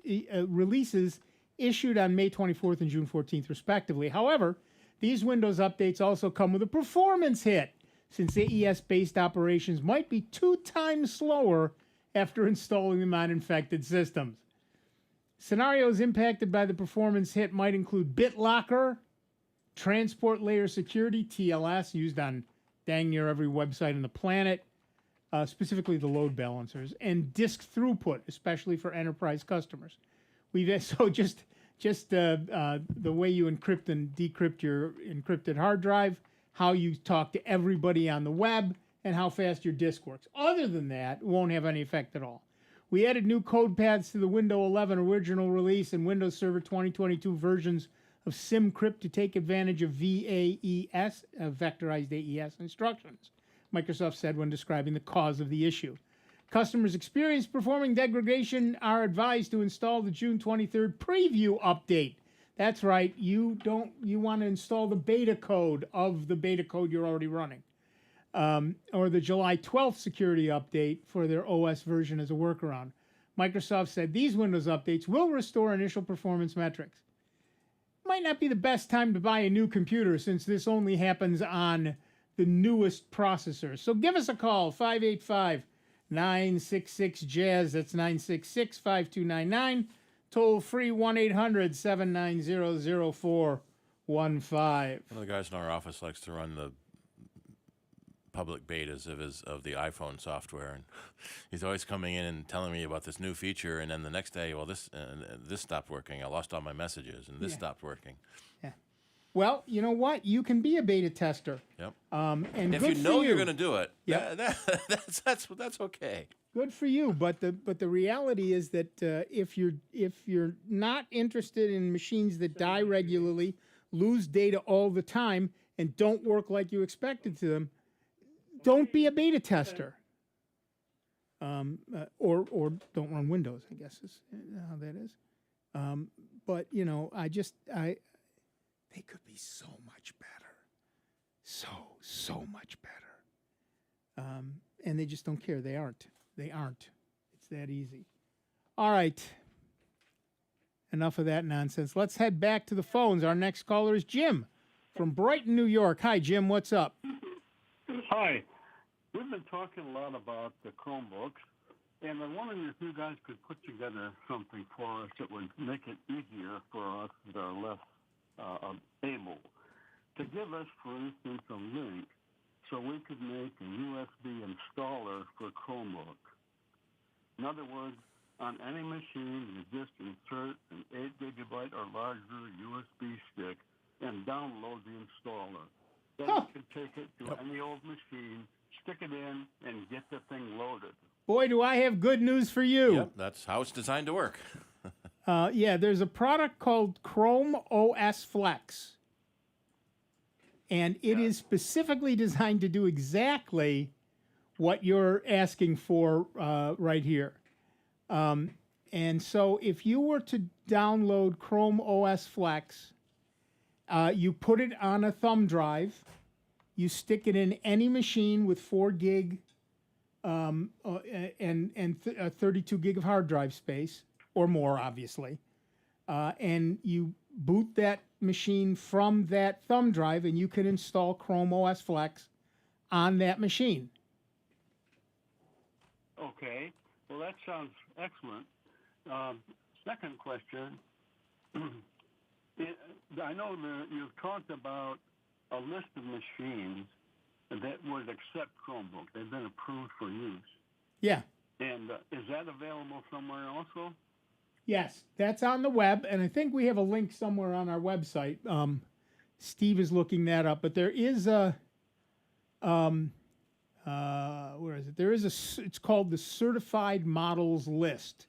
issued on May 24th and June 14th, respectively. However, these Windows updates also come with a performance hit, since AES-based operations might be 2 times slower after installing them on infected systems. Scenarios impacted by the performance hit might include BitLocker, transport layer security, TLS, used on dang near every website on the planet, specifically the load balancers, and disk throughput, especially for enterprise customers. So just the way you encrypt and decrypt your encrypted hard drive, how you talk to everybody on the web, and how fast your disk works. Other than that, it won't have any effect at all. We added new code paths to the Windows 11 original release and Windows Server 2022 versions of SymCrypt to take advantage of VAES, vectorized AES instructions, Microsoft said when describing the cause of the issue. Customers experienced performing degradation are advised to install the June 23rd preview update. That's right, you want to install the beta code of the beta code you're already running. Or the July 12th security update for their OS version as a workaround. Microsoft said these Windows updates will restore initial performance metrics. Might not be the best time to buy a new computer since this only happens on the newest processors. So give us a call, 585-966-JAZZ. That's 966-5299. Toll free 1-800-790-0415. One of the guys in our office likes to run the public betas of the iPhone software, and he's always coming in and telling me about this new feature, and then the next day, well, this stopped working. I lost all my messages, and this stopped working. Yeah. Well, you know what? You can be a beta tester. Yep. And if good you know for you're going to do it, Yep. that's okay. Good for you, but the reality is that if you're not interested in machines that die regularly, lose data all the time, and don't work like you expected to them, don't be a beta tester. Or don't run Windows, I guess is how that is. But you know, they could be so much better, so much better. And they just don't care. They aren't. It's that easy. All right. Enough of that nonsense. Let's head back to the phones. Our next caller is Jim from Brighton, New York. Hi, Jim. What's up? Hi. We've been talking a lot about the Chromebooks, and I'm wondering if you guys could put together something for us that would make it easier for us that are less able to give us, for instance, a link so we could make a USB installer for Chromebook. In other words, on any machine, you just insert an 8 gigabyte or larger USB stick and download the installer. Then you can take it to any old machine, stick it in, and get the thing loaded. Boy, do I have good news for you. Yep, that's how it's designed to work. Yeah, there's a product called Chrome OS Flex. And it is specifically designed to do exactly what you're asking for right here. And so if you were to download Chrome OS Flex, you put it on a thumb drive, you stick it in any machine with 4 gig and 32 gig of hard drive space, or more, obviously, and you boot that machine from that thumb drive, and you can install Chrome OS Flex on that machine. Okay. Well, that sounds excellent. Second question. I know that you've talked about a list of machines that would accept Chromebook. They've been approved for use. Yeah. And is that available somewhere also? Yes, that's on the web, and I think we have a link somewhere on our website. Steve is looking that up, but there is a, where is it? There is it's called the Certified Models List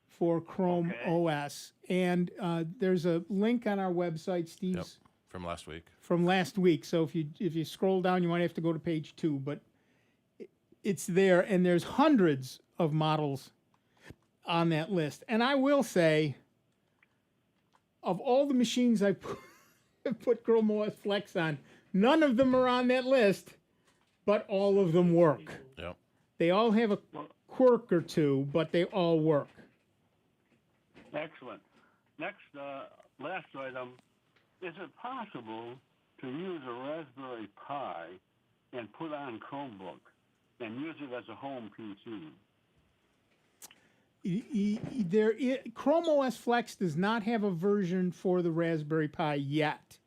for Chrome OS, and there's a link on our website, Steve's. Yep. From last week. From last week. So if you scroll down, you might have to go to page 2, but it's there, and there's hundreds of models on that list. And I will say, of all the machines I put Chrome OS Flex on, none of them are on that list, but all of them work. Yep. They all have a quirk or two, but they all work. Excellent. Next, last item, is it possible to use a Raspberry Pi and put on Chromebook and use it as a home PC? Chrome OS Flex does not have a version for the Raspberry Pi yet.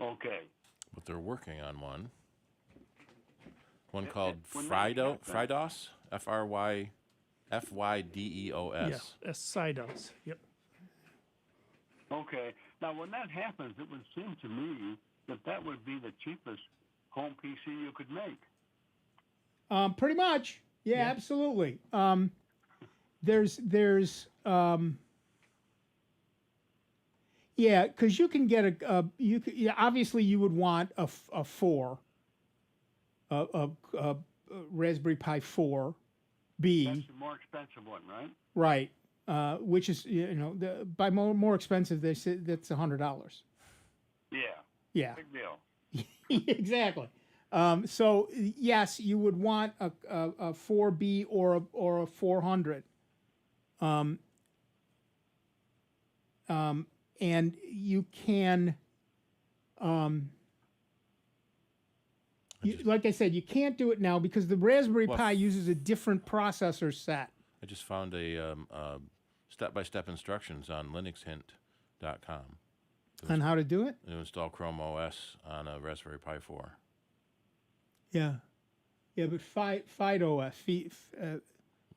Okay. But they're working on one. One called FryDOS, FYDEOS. Yeah, FYDEOS. Yep. Okay. Now, when that happens, it would seem to me that would be the cheapest home PC you could make. Pretty much. Yeah, absolutely. There's yeah, because you can get obviously you would want a 4, a Raspberry Pi 4B. That's the more expensive one, right? Right. Which is, by more expensive, they say that's $100. Yeah. Yeah. Big deal. Exactly. So yes, you would want a 4B or a 400. And you can, like I said, you can't do it now because the Raspberry Pi uses a different processor set. I just found a step-by-step instructions on linuxhint.com. On how to do it? To install Chrome OS on a Raspberry Pi 4. Yeah. Yeah, but FYDEOS,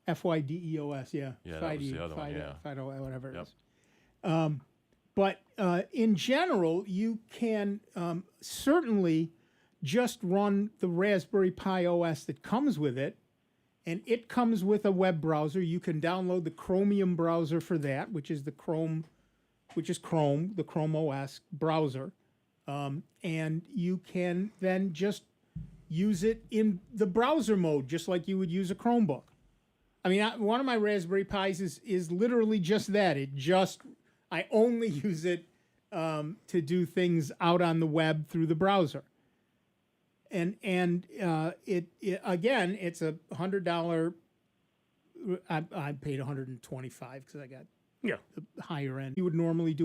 FYDEOS, yeah. Yeah, that was the other one, yeah. FYDEOS, whatever it Yep. is. But in general, you can certainly just run the Raspberry Pi OS that comes with it, and it comes with a web browser. You can download the Chromium browser for that, which is the Chrome OS browser, and you can then just use it in the browser mode, just like you would use a Chromebook. I mean, one of my Raspberry Pis is literally just that. I only use it to do things out on the web through the browser. And it again, it's a $100. I paid $125 because I got the higher end. You would normally do